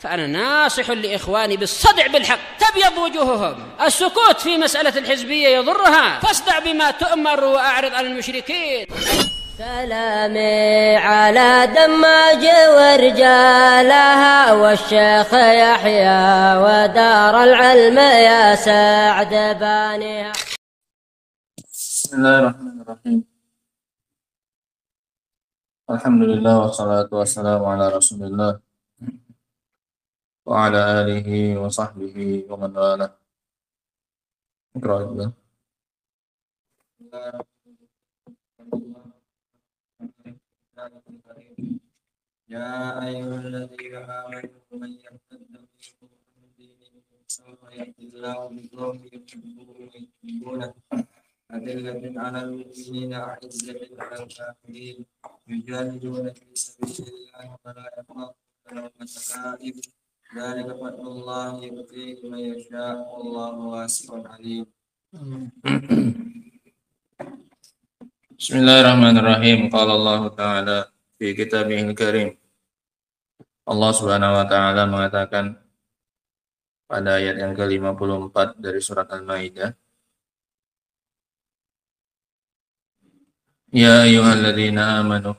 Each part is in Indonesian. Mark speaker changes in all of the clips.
Speaker 1: فأنا ناصح لإخواني بالصدع بالحق تبيض وجوههم. السكوت في مسألة الحزبية يضرها، فاصدع بما تؤمر وأعرض عن المشركين.
Speaker 2: سلامي على دماج ورجالها والشيخ يحيى ودار العلم يا سعد بانيها.
Speaker 3: بسم الله الرحمن الرحيم. الحمد لله والصلاة والسلام على رسول الله وعلى آله وصحبه ومن والاه. اقرأ.
Speaker 4: يا أيها الذين آمنوا من يرتد منكم عن دينه سوف يأتي الله بقوم يحبونه أذلة على المؤمنين أعزة على الكافرين يجاهدون في سبيل الله ولا يخافون لومة لائم ذلك فضل الله يؤتيه من يشاء والله واسع عليم.
Speaker 3: Bismillahirrahmanirrahim. Qala Allah Ta'ala fi kitabihil karim. Allah Subhanahu wa Ta'ala mengatakan pada ayat yang ke-54 dari surat Al-Maidah, Ya ayyuhalladzina amanu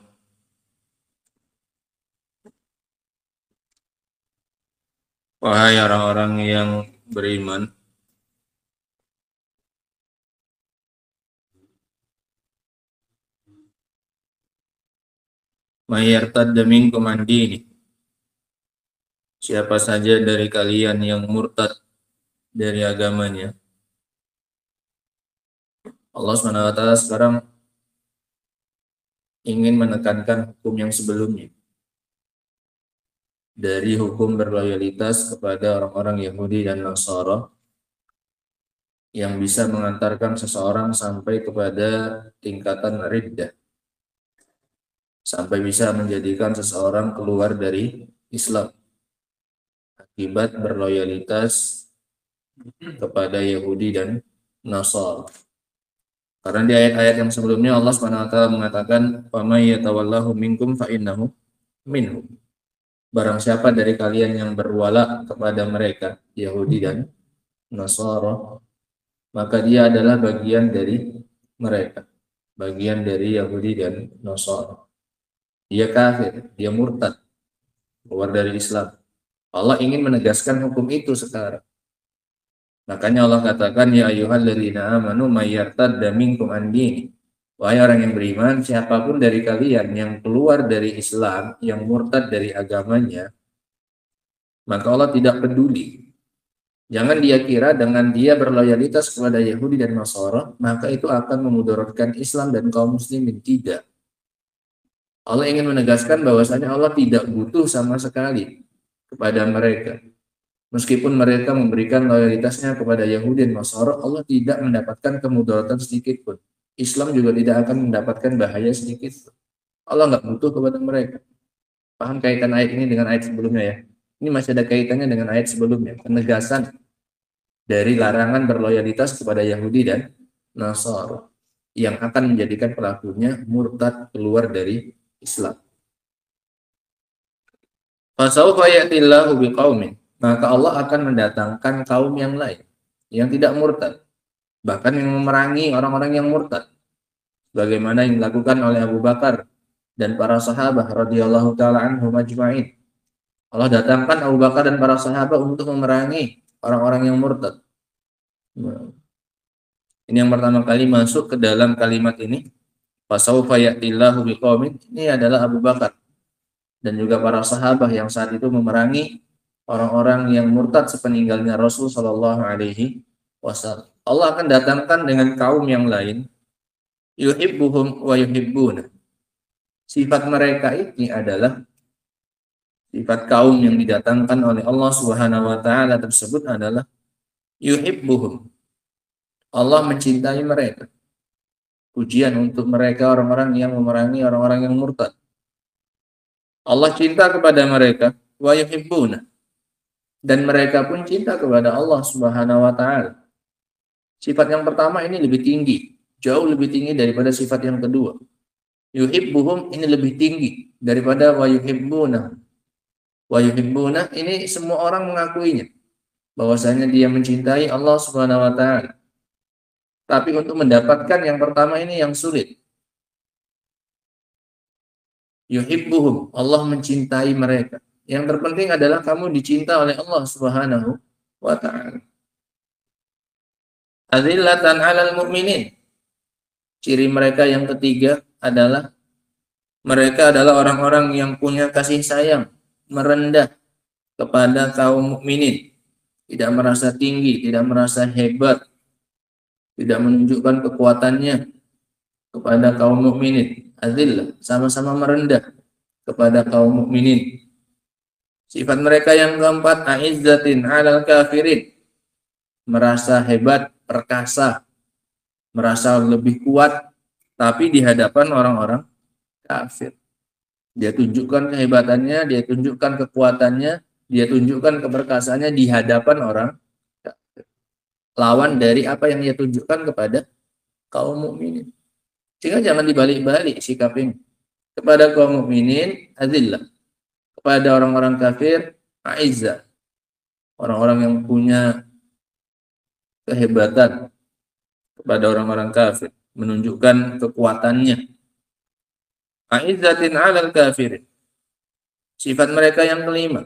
Speaker 3: wahai orang-orang yang beriman, may yartadda minkum an dini, siapa saja dari kalian yang murtad dari agamanya. Allah SWT sekarang ingin menekankan hukum yang sebelumnya dari hukum berloyalitas kepada orang-orang Yahudi dan Nasara yang bisa mengantarkan seseorang sampai kepada tingkatan riddah, sampai bisa menjadikan seseorang keluar dari Islam akibat berloyalitas kepada Yahudi dan Nasara. Karena di ayat-ayat yang sebelumnya Allah SWT mengatakan, "Faman yatawallahu minkum fa innahu minhum." Barang siapa dari kalian yang berwala kepada mereka, Yahudi dan Nasara, maka dia adalah bagian dari mereka, bagian dari Yahudi dan Nasara. Dia kafir, dia murtad, keluar dari Islam. Allah ingin menegaskan hukum itu sekarang. Makanya Allah katakan, Ya ayyuhalladzina amanu may yartadda minkum an dini. Wahai orang yang beriman, siapapun dari kalian yang keluar dari Islam, yang murtad dari agamanya, maka Allah tidak peduli. Jangan dia kira dengan dia berloyalitas kepada Yahudi dan Nasara, maka itu akan memudaratkan Islam dan kaum muslimin. Tidak. Allah ingin menegaskan bahwasanya Allah tidak butuh sama sekali kepada mereka. Meskipun mereka memberikan loyalitasnya kepada Yahudi dan Nasara, Allah tidak mendapatkan kemudaratan sedikit pun. Islam juga tidak akan mendapatkan bahaya sedikit pun. Allah nggak butuh kepada mereka. Paham kaitan ayat ini dengan ayat sebelumnya ya? Ini masih ada kaitannya dengan ayat sebelumnya. Penegasan dari larangan berloyalitas kepada Yahudi dan Nasara yang akan menjadikan pelakunya murtad, keluar dari Islam. Fasawfa ya'tillahu biqaumin, maka Allah akan mendatangkan kaum yang lain yang tidak murtad, bahkan yang memerangi orang-orang yang murtad, bagaimana yang dilakukan oleh Abu Bakar dan para sahabat radhiyallahu taala anhum ajma'in. Allah datangkan Abu Bakar dan para sahabat untuk memerangi orang-orang yang murtad. Ini yang pertama kali masuk ke dalam kalimat ini. Fasawfa ya'tillahu biqaumin, ini adalah Abu Bakar dan juga para sahabat yang saat itu memerangi orang-orang yang murtad sepeninggalnya Rasul Shallallahu Alaihi Wasallam. Allah akan datangkan dengan kaum yang lain, yuhibbuhum wa yuhibbuna. Sifat mereka ini adalah sifat kaum yang didatangkan oleh Allah Subhanahu Wa Taala tersebut adalah yuhibbuhum. Allah mencintai mereka. Pujian untuk mereka orang-orang yang memerangi orang-orang yang murtad. Allah cinta kepada mereka, wa yuhibbuna. Dan mereka pun cinta kepada Allah Subhanahu wa taala. Sifat yang pertama ini lebih tinggi, jauh lebih tinggi daripada sifat yang kedua. Yuhibbuhum ini lebih tinggi daripada wa yuhibbuna. Wa yuhibbuna, ini semua orang mengakuinya bahwasanya dia mencintai Allah Subhanahu wa taala. Tapi untuk mendapatkan yang pertama ini yang sulit. Yuhibbuhum, Allah mencintai mereka. Yang terpenting adalah kamu dicinta oleh Allah Subhanahu wa taala. Adzillatan 'alal mu'minin. Ciri mereka yang ketiga adalah mereka adalah orang-orang yang punya kasih sayang, merendah kepada kaum mukminin, tidak merasa tinggi, tidak merasa hebat, tidak menunjukkan kekuatannya kepada kaum mukminin. Adzillah, sama-sama merendah kepada kaum mukminin. Sifat mereka yang keempat, a'izzatin 'alal kafirin. Merasa hebat, perkasa, merasa lebih kuat, tapi di hadapan orang-orang kafir. Dia tunjukkan kehebatannya, dia tunjukkan kekuatannya, dia tunjukkan keperkasaannya di hadapan orang kafir. Lawan dari apa yang dia tunjukkan kepada kaum mukminin. Sehingga jangan dibalik-balik sikap ini. Kepada kaum mukminin, adzillah. Kepada orang-orang kafir, a'izzah. Orang-orang yang punya kehebatan kepada orang-orang kafir, menunjukkan kekuatannya. A'izzatin 'alal kafirin. Sifat mereka yang kelima,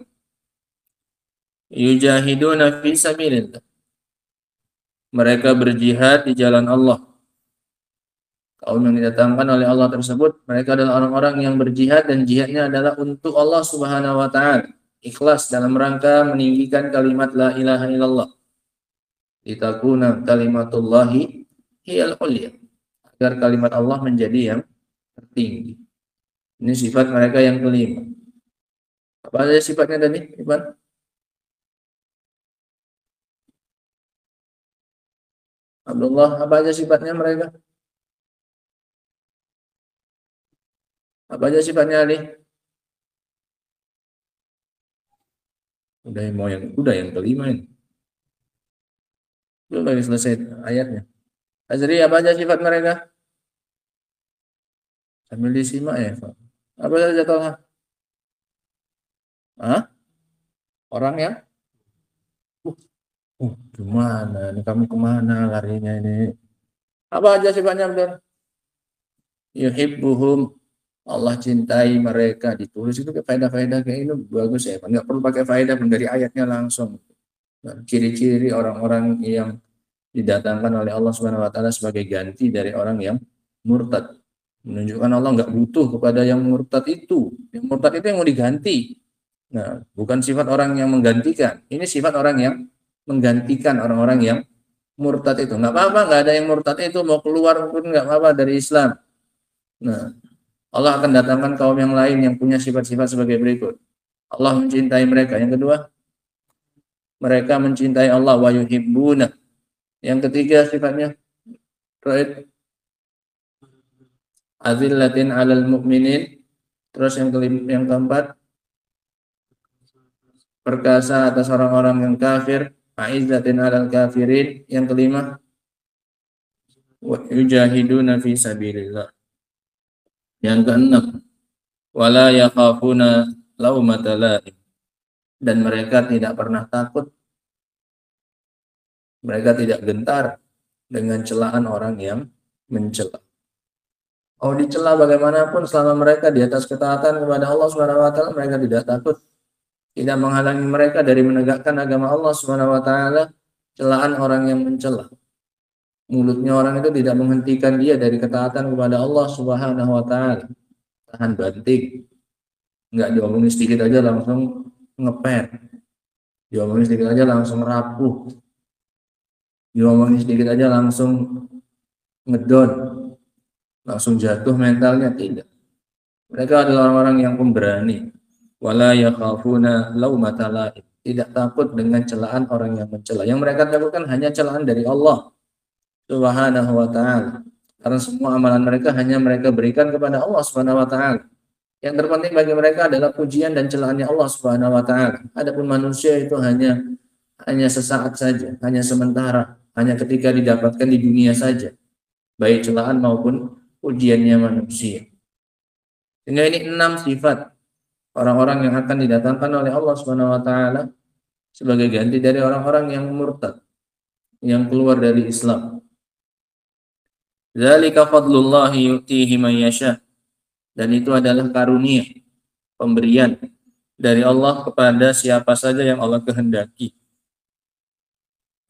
Speaker 3: yujahiduna fi sabilillah. Mereka berjihad di jalan Allah. Kaum yang didatangkan oleh Allah tersebut, mereka adalah orang-orang yang berjihad dan jihadnya adalah untuk Allah Subhanahu wa taala. Ikhlas dalam rangka meninggikan kalimat la ilaha illallah. Litakuna kalimatullahi hiyal ulya. Agar kalimat Allah menjadi yang tertinggi. Ini sifat mereka yang kelima. Apa saja sifatnya tadi, Iban? Abdullah, apa aja sifatnya mereka? Apa aja sifatnya Ali? Udah yang kelima ini. Belum lagi selesai ayatnya. Azri, apa aja sifat mereka? Sambil disimak ya, Pak. Apa saja Talha? Hah? Orang yang? Gimana? Ini kamu kemana larinya ini? Apa aja sifatnya, Abdul? Yuhibbuhum. Allah cintai mereka. Ditulis itu faedah-faedah kayak ini bagus ya. Nggak perlu pakai faedah dari ayatnya langsung. Ciri-ciri orang-orang yang didatangkan oleh Allah Subhanahu wa taala sebagai ganti dari orang yang murtad. Menunjukkan Allah nggak butuh kepada yang murtad itu. Yang murtad itu yang mau diganti. Nah, bukan sifat orang yang menggantikan. Ini sifat orang yang menggantikan orang-orang yang murtad itu. Nggak apa-apa, nggak ada yang murtad itu mau keluar pun nggak apa-apa dari Islam. Nah, Allah akan datangkan kaum yang lain yang punya sifat-sifat sebagai berikut. Allah mencintai mereka. Yang kedua, mereka mencintai Allah wa yuhibbuna. Yang ketiga sifatnya, right? Azillatin 'alal mu'minin. Terus yang keempat, perkasa atas orang-orang yang kafir, a'izzatin 'alal kafirin. Yang kelima, wa yujahiduna fi sabilillah. Yang keenam, wala yakhafuna laumata laim. Dan mereka tidak pernah takut, mereka tidak gentar dengan celaan orang yang mencela. Oh, dicela bagaimanapun selama mereka di atas ketaatan kepada Allah Subhanahu wa taala, mereka tidak takut. Tidak menghalangi mereka dari menegakkan agama Allah Subhanahu wa taala celaan orang yang mencela. Mulutnya orang itu tidak menghentikan dia dari ketaatan kepada Allah Subhanahu wa taala. Tahan banting. Enggak diomongin sedikit aja langsung ngepet. Diomongin sedikit aja langsung rapuh. Diomongin sedikit aja langsung ngedon. Langsung jatuh mentalnya, tidak. Mereka adalah orang-orang yang pemberani. Wala yakhafuna laumata laim. Tidak takut dengan celaan orang yang mencela. Yang mereka lakukan hanya celaan dari Allah Subhanahu wa taala. Karena semua amalan mereka hanya mereka berikan kepada Allah Subhanahu wa taala. Yang terpenting bagi mereka adalah pujian dan celaannya Allah Subhanahu wa taala. Adapun manusia itu hanya sesaat saja, hanya sementara, hanya ketika didapatkan di dunia saja. Baik celaan maupun pujiannya manusia. Sehingga ini 6 sifat orang-orang yang akan didatangkan oleh Allah Subhanahu wa taala sebagai ganti dari orang-orang yang murtad, yang keluar dari Islam. Dzalika fadlullahi yu'tihi man yasha. Dan itu adalah karunia, pemberian dari Allah kepada siapa saja yang Allah kehendaki.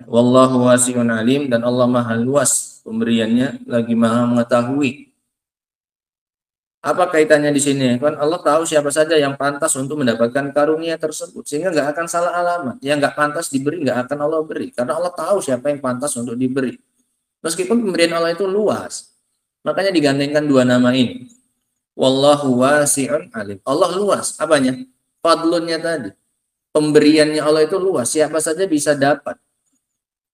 Speaker 3: Wallahu wasi'un alim, dan Allah maha luas pemberiannya, lagi maha mengetahui. Apa kaitannya di sini? Kan Allah tahu siapa saja yang pantas untuk mendapatkan karunia tersebut, sehingga nggak akan salah alamat. Yang nggak pantas diberi nggak akan Allah beri, karena Allah tahu siapa yang pantas untuk diberi. Meskipun pemberian Allah itu luas, makanya digandengkan dua nama ini. Wallahu wasi'un alim. Allah luas, apanya? Fadlunnya tadi. Pemberiannya Allah itu luas, siapa saja bisa dapat.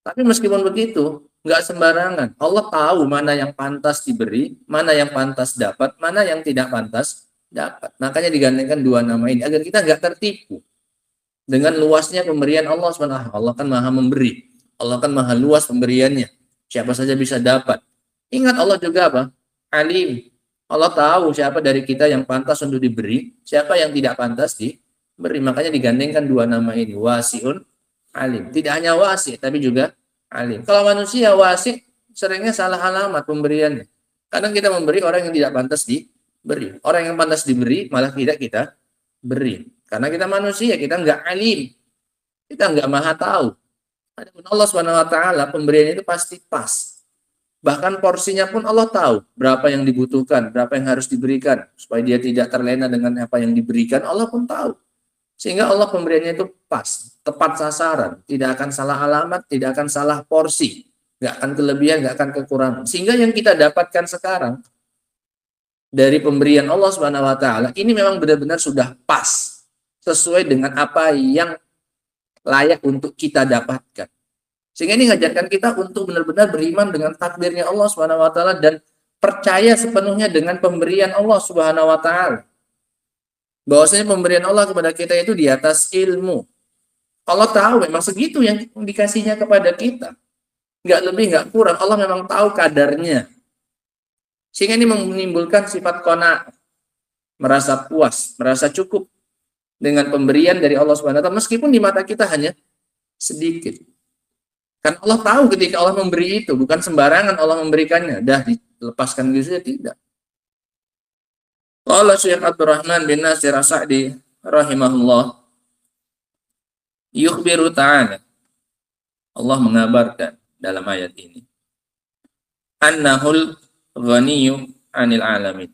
Speaker 3: Tapi meskipun begitu, nggak sembarangan. Allah tahu mana yang pantas diberi, mana yang pantas dapat, mana yang tidak pantas dapat. Makanya digandengkan dua nama ini agar kita nggak tertipu dengan luasnya pemberian Allah SWT. Allah kan maha memberi, Allah kan maha luas pemberiannya. Siapa saja bisa dapat. Ingat Allah juga apa? Alim. Allah tahu siapa dari kita yang pantas untuk diberi, siapa yang tidak pantas diberi. Makanya digandengkan dua nama ini, wasi'un alim. Tidak hanya wasi, tapi juga alim. Kalau manusia wasi, seringnya salah alamat pemberiannya. Kadang kita memberi orang yang tidak pantas diberi. Orang yang pantas diberi malah tidak kita beri. Karena kita manusia, kita nggak alim. Kita nggak maha tahu. Adapun Allah SWT, pemberian itu pasti pas. Bahkan porsinya pun Allah tahu berapa yang dibutuhkan, berapa yang harus diberikan. Supaya dia tidak terlena dengan apa yang diberikan, Allah pun tahu. Sehingga Allah pemberiannya itu pas, tepat sasaran, tidak akan salah alamat, tidak akan salah porsi, nggak akan kelebihan, nggak akan kekurangan. Sehingga yang kita dapatkan sekarang dari pemberian Allah Subhanahu wa taala ini memang benar-benar sudah pas, sesuai dengan apa yang layak untuk kita dapatkan. Sehingga ini mengajarkan kita untuk benar-benar beriman dengan takdirnya Allah Subhanahu wa taala dan percaya sepenuhnya dengan pemberian Allah Subhanahu wa taala. Bahwasanya pemberian Allah kepada kita itu di atas ilmu. Allah tahu memang segitu yang dikasihnya kepada kita. Nggak lebih, nggak kurang. Allah memang tahu kadarnya. Sehingga ini menimbulkan sifat qanaah, merasa puas, merasa cukup dengan pemberian dari Allah Subhanahu wa taala meskipun di mata kita hanya sedikit. Kan Allah tahu ketika Allah memberi itu, bukan sembarangan Allah memberikannya. Dah dilepaskan gitu saja, tidak. Qala Syekh Abdurrahman bin Nasir As-Sa'di rahimahullah, yukhbiru ta'ala, Allah mengabarkan dalam ayat ini, annahul ghaniyyu 'anil alamin,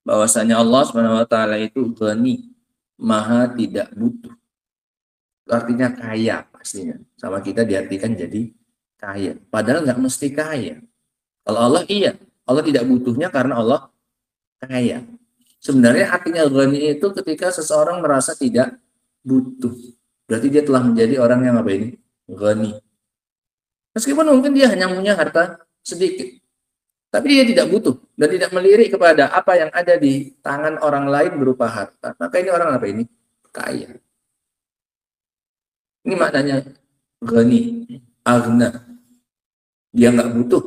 Speaker 3: bahwasanya Allah Subhanahu wa taala itu ghani, maha tidak butuh. Artinya kaya pastinya. Sama kita diartikan jadi kaya. Padahal nggak mesti kaya. Kalau Allah iya, Allah tidak butuhnya karena Allah kaya. Sebenarnya artinya ghani itu ketika seseorang merasa tidak butuh. Berarti dia telah menjadi orang yang apa ini? Ghani. Meskipun mungkin dia hanya punya harta sedikit. Tapi dia tidak butuh dan tidak melirik kepada apa yang ada di tangan orang lain berupa harta. Maka ini orang apa ini? Kaya. Ini maknanya ghani, aghna. Dia nggak butuh.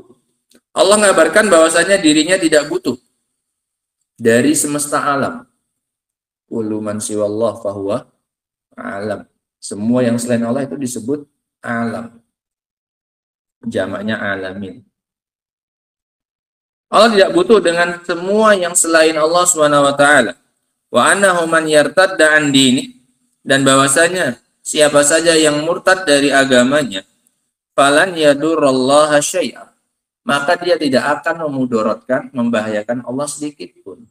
Speaker 3: Allah ngabarkan bahwasanya dirinya tidak butuh dari semesta alam. Kullu man siwallah fahuwa alam. Semua yang selain Allah itu disebut alam. Jamaknya alamin. Allah tidak butuh dengan semua yang selain Allah Subhanahu wa taala. Wa annahu man yartadda an dini, dan bahwasanya siapa saja yang murtad dari agamanya, falan yadurrallaha syai'a, maka dia tidak akan memudorotkan, membahayakan Allah sedikit pun.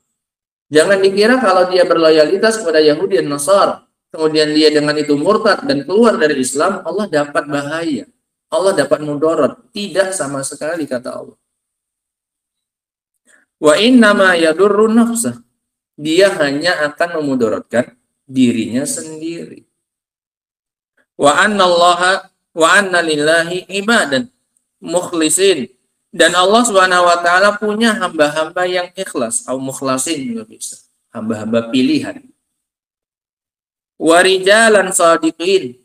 Speaker 3: Jangan dikira kalau dia berloyalitas kepada Yahudi dan Nasara, kemudian dia dengan itu murtad dan keluar dari Islam, Allah dapat bahaya, Allah dapat mudorot. Tidak sama sekali, kata Allah. Wa innama yadurru nafsah, dia hanya akan memudorotkan dirinya sendiri. Wa anna lillahi ibadan mukhlisin, dan Allah Subhanahu wa taala punya hamba-hamba yang ikhlas, atau mukhlasin juga bisa, hamba-hamba pilihan. Wa rijalan shadiqin,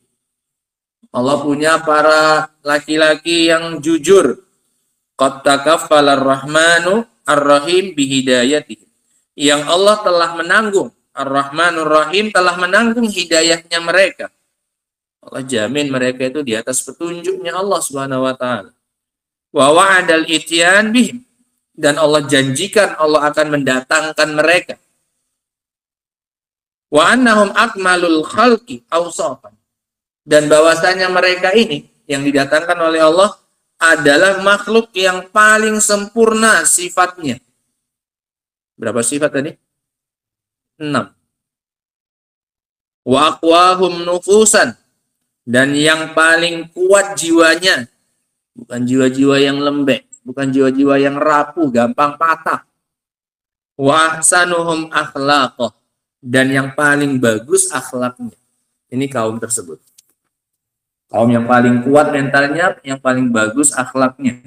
Speaker 3: Allah punya para laki-laki yang jujur. Qad takaffalar rahmanu ar-rahim bihidayati, yang Allah telah menanggung Ar-Rahmanur Rahim telah menanggung hidayahnya mereka. Allah jamin mereka itu di atas petunjuknya Allah Subhanahu wa taala. Wa wa'adal ityan bihim, dan Allah janjikan Allah akan mendatangkan mereka. Wa annahum akmalul khalqi awsafan, dan bahwasanya mereka ini yang didatangkan oleh Allah adalah makhluk yang paling sempurna sifatnya. Berapa sifat tadi? 6. Wa aqwahum nufusan, dan yang paling kuat jiwanya, bukan jiwa-jiwa yang lembek, bukan jiwa-jiwa yang rapuh, gampang patah. Wa ahsanuhum akhlaqah, dan yang paling bagus akhlaknya. Ini kaum tersebut. Kaum yang paling kuat mentalnya, yang paling bagus akhlaknya.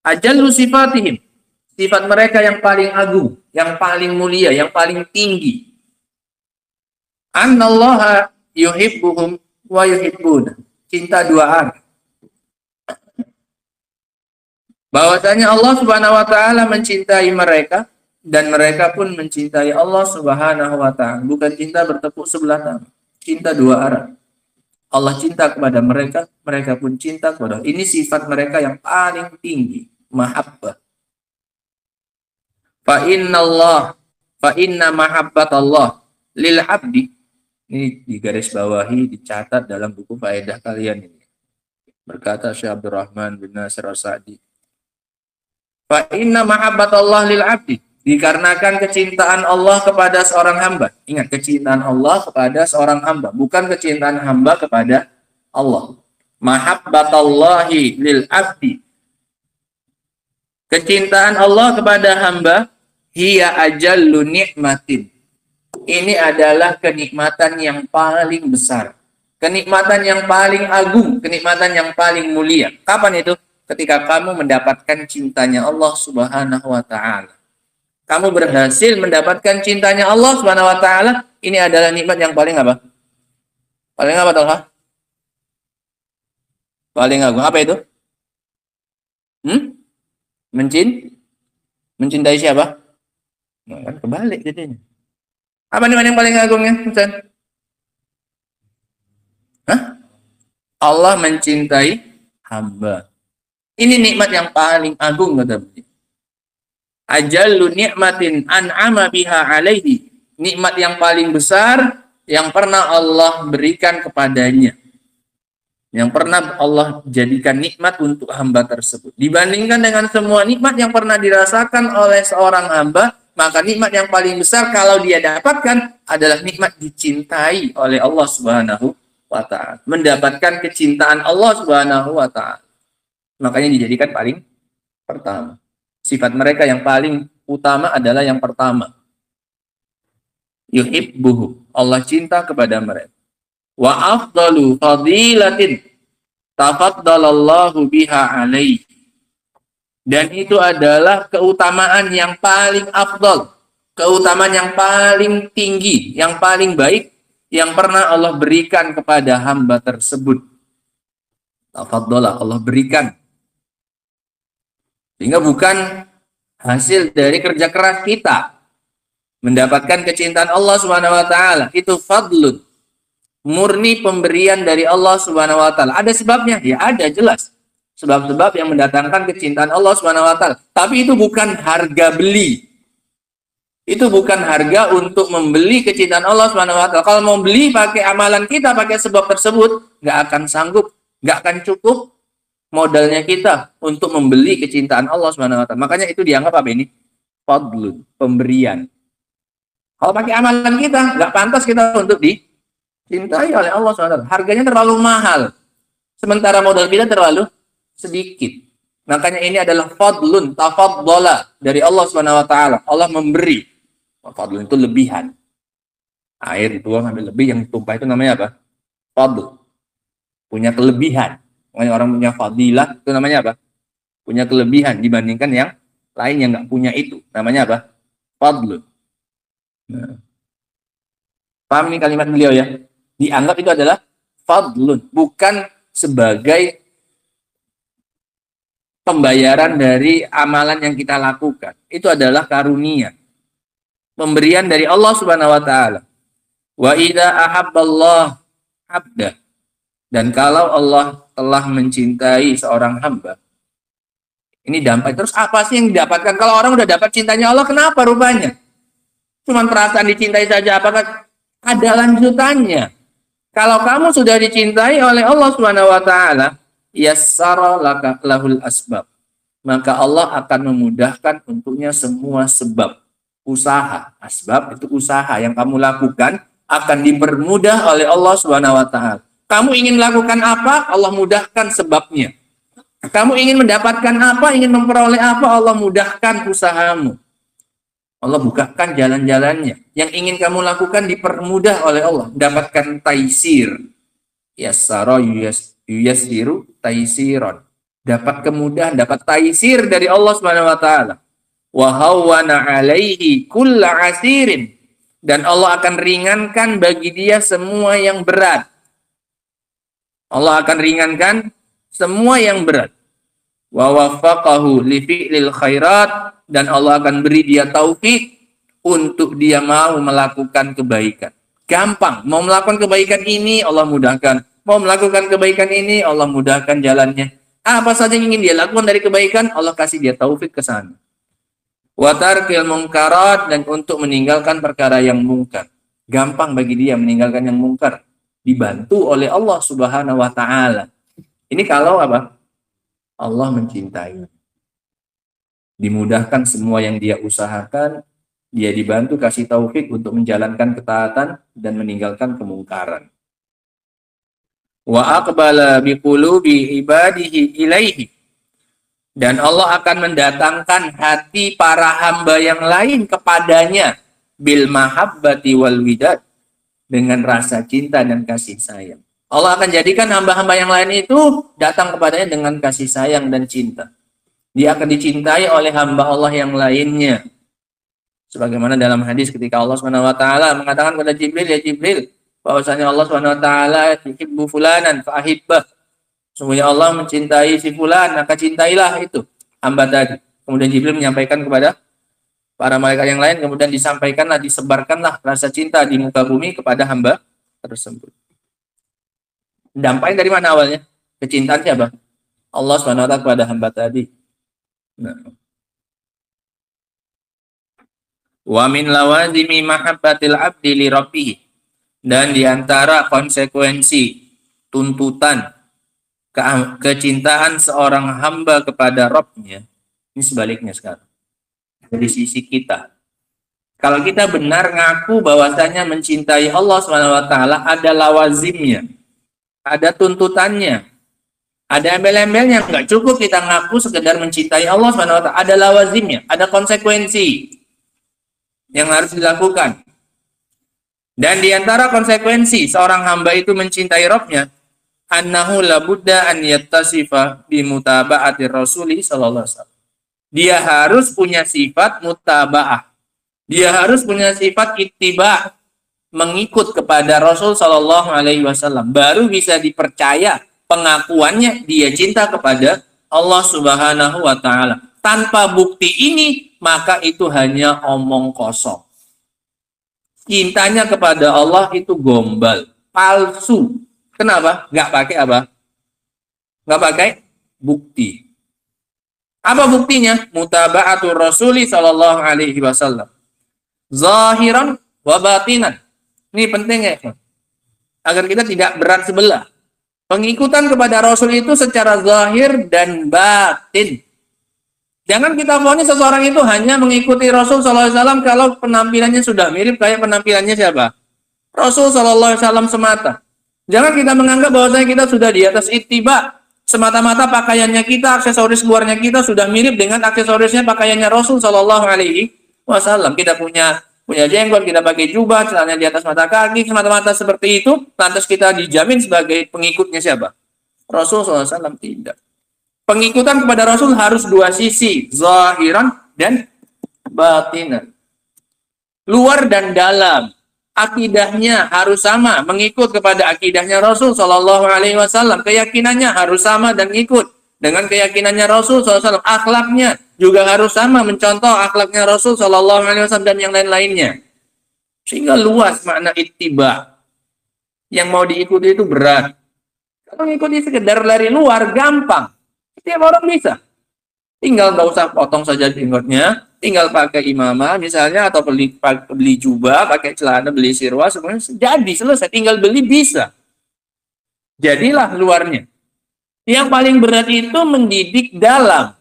Speaker 3: Ajallu sifatihim, sifat mereka yang paling agung, yang paling mulia, yang paling tinggi. Annallaha yuhibbuhum wa yuhibbuna. Cinta dua arah. Bahwasanya Allah Subhanahu wa taala mencintai mereka dan mereka pun mencintai Allah Subhanahu wa taala. Bukan cinta bertepuk sebelah tangan. Cinta dua arah. Allah cinta kepada mereka, mereka pun cinta kepada Allah. Ini sifat mereka yang paling tinggi, mahabbah. Fa inna mahabbatallah lil abdi. Ini digaris bawahi, dicatat dalam buku faedah kalian ini. Berkata Syekh Abdurrahman bin Nasir As-Sa'di. Fa inna mahabbatallah lil abdi, dikarenakan kecintaan Allah kepada seorang hamba. Ingat, kecintaan Allah kepada seorang hamba, bukan kecintaan hamba kepada Allah. Mahabbatallahi lil abdi, kecintaan Allah kepada hamba, hiya ajallu nikmatin. Ini adalah kenikmatan yang paling besar, kenikmatan yang paling agung, kenikmatan yang paling mulia. Kapan itu? Ketika kamu mendapatkan cintanya Allah Subhanahu wa taala. Kamu berhasil mendapatkan cintanya Allah Subhanahu wa taala, ini adalah nikmat yang paling apa? Paling apa, Tolha? Paling agung. Apa itu? Mencintai siapa? Nah, kan kebalik jadinya. Apa nikmat yang paling agungnya, Ustaz? Allah mencintai hamba. Ini nikmat yang paling agung, kata beliau. Ajallu ni'matin an'ama biha alaihi. Nikmat yang paling besar yang pernah Allah berikan kepadanya. Yang pernah Allah jadikan nikmat untuk hamba tersebut. Dibandingkan dengan semua nikmat yang pernah dirasakan oleh seorang hamba, maka nikmat yang paling besar kalau dia dapatkan adalah nikmat dicintai oleh Allah Subhanahu wa ta'ala. Mendapatkan kecintaan Allah Subhanahu wa ta'ala. Makanya dijadikan paling pertama. Sifat mereka yang paling utama adalah yang pertama. Yuhibbuhu. Allah cinta kepada mereka. Wa afdalu fadilatin tafaddalallahu biha alaihi. Dan itu adalah keutamaan yang paling afdal, keutamaan yang paling tinggi, yang paling baik yang pernah Allah berikan kepada hamba tersebut. Tafaddalah, Allah berikan. Sehingga bukan hasil dari kerja keras kita mendapatkan kecintaan Allah Subhanahu wa taala. Itu fadlun, murni pemberian dari Allah Subhanahu wa taala. Ada sebabnya? Ya ada, jelas. Sebab-sebab yang mendatangkan kecintaan Allah Subhanahu wa taala. Tapi itu bukan harga beli. Itu bukan harga untuk membeli kecintaan Allah Subhanahu wa taala. Kalau mau beli pakai amalan kita, pakai sebab tersebut, nggak akan sanggup, nggak akan cukup modalnya kita untuk membeli kecintaan Allah Subhanahu wa taala. Makanya itu dianggap apa ini? Fadlun, pemberian. Kalau pakai amalan kita, nggak pantas kita untuk dicintai oleh Allah Subhanahu wa taala. Harganya terlalu mahal. Sementara modal kita terlalu sedikit. Makanya ini adalah fadlun, tafaddala dari Allah Subhanahu wa taala. Allah memberi. Fadlun itu lebihan. Air dituang ambil lebih, yang tumpah itu namanya apa? Fadl. Punya kelebihan. Makanya orang punya fadilah itu namanya apa? Punya kelebihan dibandingkan yang lain yang nggak punya itu. Namanya apa? Fadlun. Nah. Paham ini kalimat beliau ya? Dianggap itu adalah fadlun, bukan sebagai pembayaran dari amalan yang kita lakukan. Itu adalah karunia. Pemberian dari Allah Subhanahu wa taala. Wa idza ahabballah 'abda. Dan kalau Allah telah mencintai seorang hamba, ini dampak. Terus apa sih yang didapatkan? Kalau orang udah dapat cintanya Allah, kenapa rupanya? Cuman perasaan dicintai saja, apakah ada lanjutannya? Kalau kamu sudah dicintai oleh Allah Subhanahu wa taala, yassara lahul asbab. Maka Allah akan memudahkan untuknya semua sebab usaha. Asbab itu usaha yang kamu lakukan akan dipermudah oleh Allah Subhanahu wa taala. Kamu ingin melakukan apa? Allah mudahkan sebabnya. Kamu ingin mendapatkan apa? Ingin memperoleh apa? Allah mudahkan usahamu. Allah bukakan jalan-jalannya. Yang ingin kamu lakukan dipermudah oleh Allah. Dapatkan taisir. Yassara yuyassiru taisiron. Dapat kemudahan, dapat taisir dari Allah Subhanahu wa taala. Wa hawwana alaihi kulla asirin. Dan Allah akan ringankan bagi dia semua yang berat. Allah akan ringankan semua yang berat. Wa waffaqahu li fi'lil khairat, dan Allah akan beri dia taufik untuk dia mau melakukan kebaikan. Gampang, mau melakukan kebaikan ini Allah mudahkan. Mau melakukan kebaikan ini Allah mudahkan jalannya. Apa saja yang ingin dia lakukan dari kebaikan, Allah kasih dia taufik ke sana. Wa tarkil munkarat, dan untuk meninggalkan perkara yang mungkar. Gampang bagi dia meninggalkan yang mungkar. Dibantu oleh Allah Subhanahu wa taala. Ini kalau apa? Allah mencintai. Dimudahkan semua yang dia usahakan, dia dibantu kasih taufik untuk menjalankan ketaatan dan meninggalkan kemungkaran. Wa aqbala biqulubi ibadihi ilaihi. Dan Allah akan mendatangkan hati para hamba yang lain kepadanya bil mahabbati wal widad, dengan rasa cinta dan kasih sayang. Allah akan jadikan hamba-hamba yang lain itu datang kepadanya dengan kasih sayang dan cinta. Dia akan dicintai oleh hamba Allah yang lainnya. Sebagaimana dalam hadis ketika Allah Subhanahu wa taala mengatakan kepada Jibril, ya Jibril, bahwasanya Allah Subhanahu wa taala yuhibbu fulanan fa ahibbah. Sungguhnya Allah mencintai si fulan, maka cintailah itu hamba tadi. Kemudian Jibril menyampaikan kepada para malaikat yang lain, kemudian disampaikanlah, disebarkanlah rasa cinta di muka bumi kepada hamba tersebut. Dampaknya dari mana awalnya? Kecintaan siapa? Allah Subhanahu wa taala kepada hamba tadi. Nah. Wa min lawazimi mahabbatil abdi li rabbih. Dan di antara konsekuensi tuntutan kecintaan seorang hamba kepada Rabb-nya, ini sebaliknya sekarang. Dari sisi kita, kalau kita benar ngaku bahwasanya mencintai Allah Subhanahu wa taala, ada lawazimnya, ada tuntutannya, ada embel-embelnya. Nggak cukup kita ngaku sekedar mencintai Allah Subhanahu wa taala, ada lawazimnya, ada konsekuensi yang harus dilakukan. Dan di antara konsekuensi seorang hamba itu mencintai Rabb-nya, annahu labudda an yattasifa bi mutaba'ati Rasuli sallallahu alaihi wasallam. Dia harus punya sifat mutaba'ah. Dia harus punya sifat ittiba', mengikut kepada Rasul sallallahu alaihi wasallam. Baru bisa dipercaya pengakuannya dia cinta kepada Allah Subhanahu wa taala. Tanpa bukti ini, maka itu hanya omong kosong. Cintanya kepada Allah itu gombal, palsu. Kenapa? Nggak pakai apa? Nggak pakai bukti. Apa buktinya? Mutaba'atul Rasuli sallallahu alaihi wasallam. Zahiran wa batinan. Ini penting ya, agar kita tidak berat sebelah. Pengikutan kepada Rasul itu secara zahir dan batin. Jangan kita vonis seseorang itu hanya mengikuti Rasul sallallahu alaihi wasallam kalau penampilannya sudah mirip kayak penampilannya siapa? Rasul sallallahu alaihi wasallam semata. Jangan kita menganggap bahwasanya kita sudah di atas ittiba. Semata-mata pakaiannya kita, aksesoris luarnya kita sudah mirip dengan aksesorisnya pakaiannya Rasul sallallahu alaihi wasallam. Kita punya jenggot, kita pakai jubah, celananya di atas mata kaki, semata-mata seperti itu, lantas kita dijamin sebagai pengikutnya siapa? Rasul sallallahu alaihi wasallam. Tidak. Pengikutan kepada Rasul harus dua sisi, zahiran dan batinan. Luar dan dalam. Akidahnya harus sama, mengikut kepada akidahnya Rasul sallallahu alaihi wasallam. Keyakinannya harus sama dan ikut dengan keyakinannya Rasul sallallahu alaihi wasallam. Akhlaknya juga harus sama mencontoh akhlaknya Rasul Shallallahu Alaihi Wasallam dan yang lain-lainnya. Sehingga luas makna ittiba. Yang mau diikuti itu berat. Kalau ngikuti sekedar lari luar gampang. Setiap orang bisa. Tinggal nggak usah potong saja jenggotnya, tinggal pakai imamah misalnya atau beli jubah, pakai celana, beli sirwa, semuanya jadi selesai. Tinggal beli bisa. Jadilah luarnya. Yang paling berat itu mendidik dalam.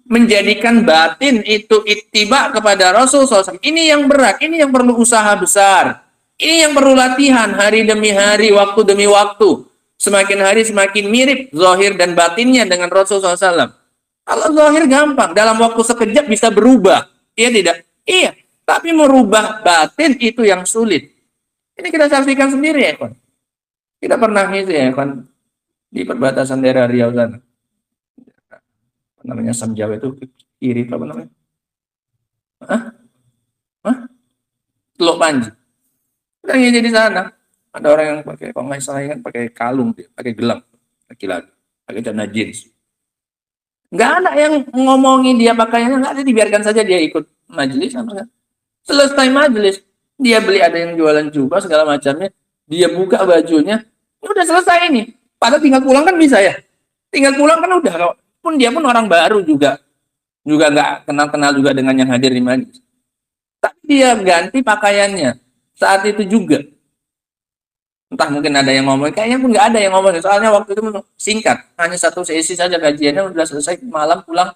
Speaker 3: Menjadikan batin itu ittiba kepada Rasul SAW. Ini yang berat, ini yang perlu usaha besar. Ini yang perlu latihan hari demi hari, waktu demi waktu. Semakin hari semakin mirip zahir dan batinnya dengan Rasul SAW. Kalau zahir gampang, dalam waktu sekejap bisa berubah. Iya tidak? Iya. Tapi merubah batin itu yang sulit. Ini kita saksikan sendiri ya, kawan. Kita pernah ngisi ya, kawan, di perbatasan daerah Riau sana. Namanya Sam Jawa itu kiri apa namanya? Teluk Panji. Kita ngisi di sana. Ada orang yang pakai, kalau nggak salah kan pakai kalung, pakai gelang, laki-laki, pakai celana jeans. Nggak ada yang ngomongin dia pakaiannya, nggak ada, dibiarkan saja dia ikut majelis. Selesai majelis, dia beli, ada yang jualan jubah segala macamnya, dia buka bajunya, udah selesai ini. Padahal tinggal pulang kan bisa ya, tinggal pulang kan udah. Pun dia pun orang baru juga nggak kenal juga dengan yang hadir di majelis. Tapi dia ganti pakaiannya saat itu juga. Entah mungkin ada yang ngomong, kayaknya pun nggak ada yang ngomong. Soalnya waktu itu singkat, hanya satu sesi saja kajiannya, udah selesai, malam pulang.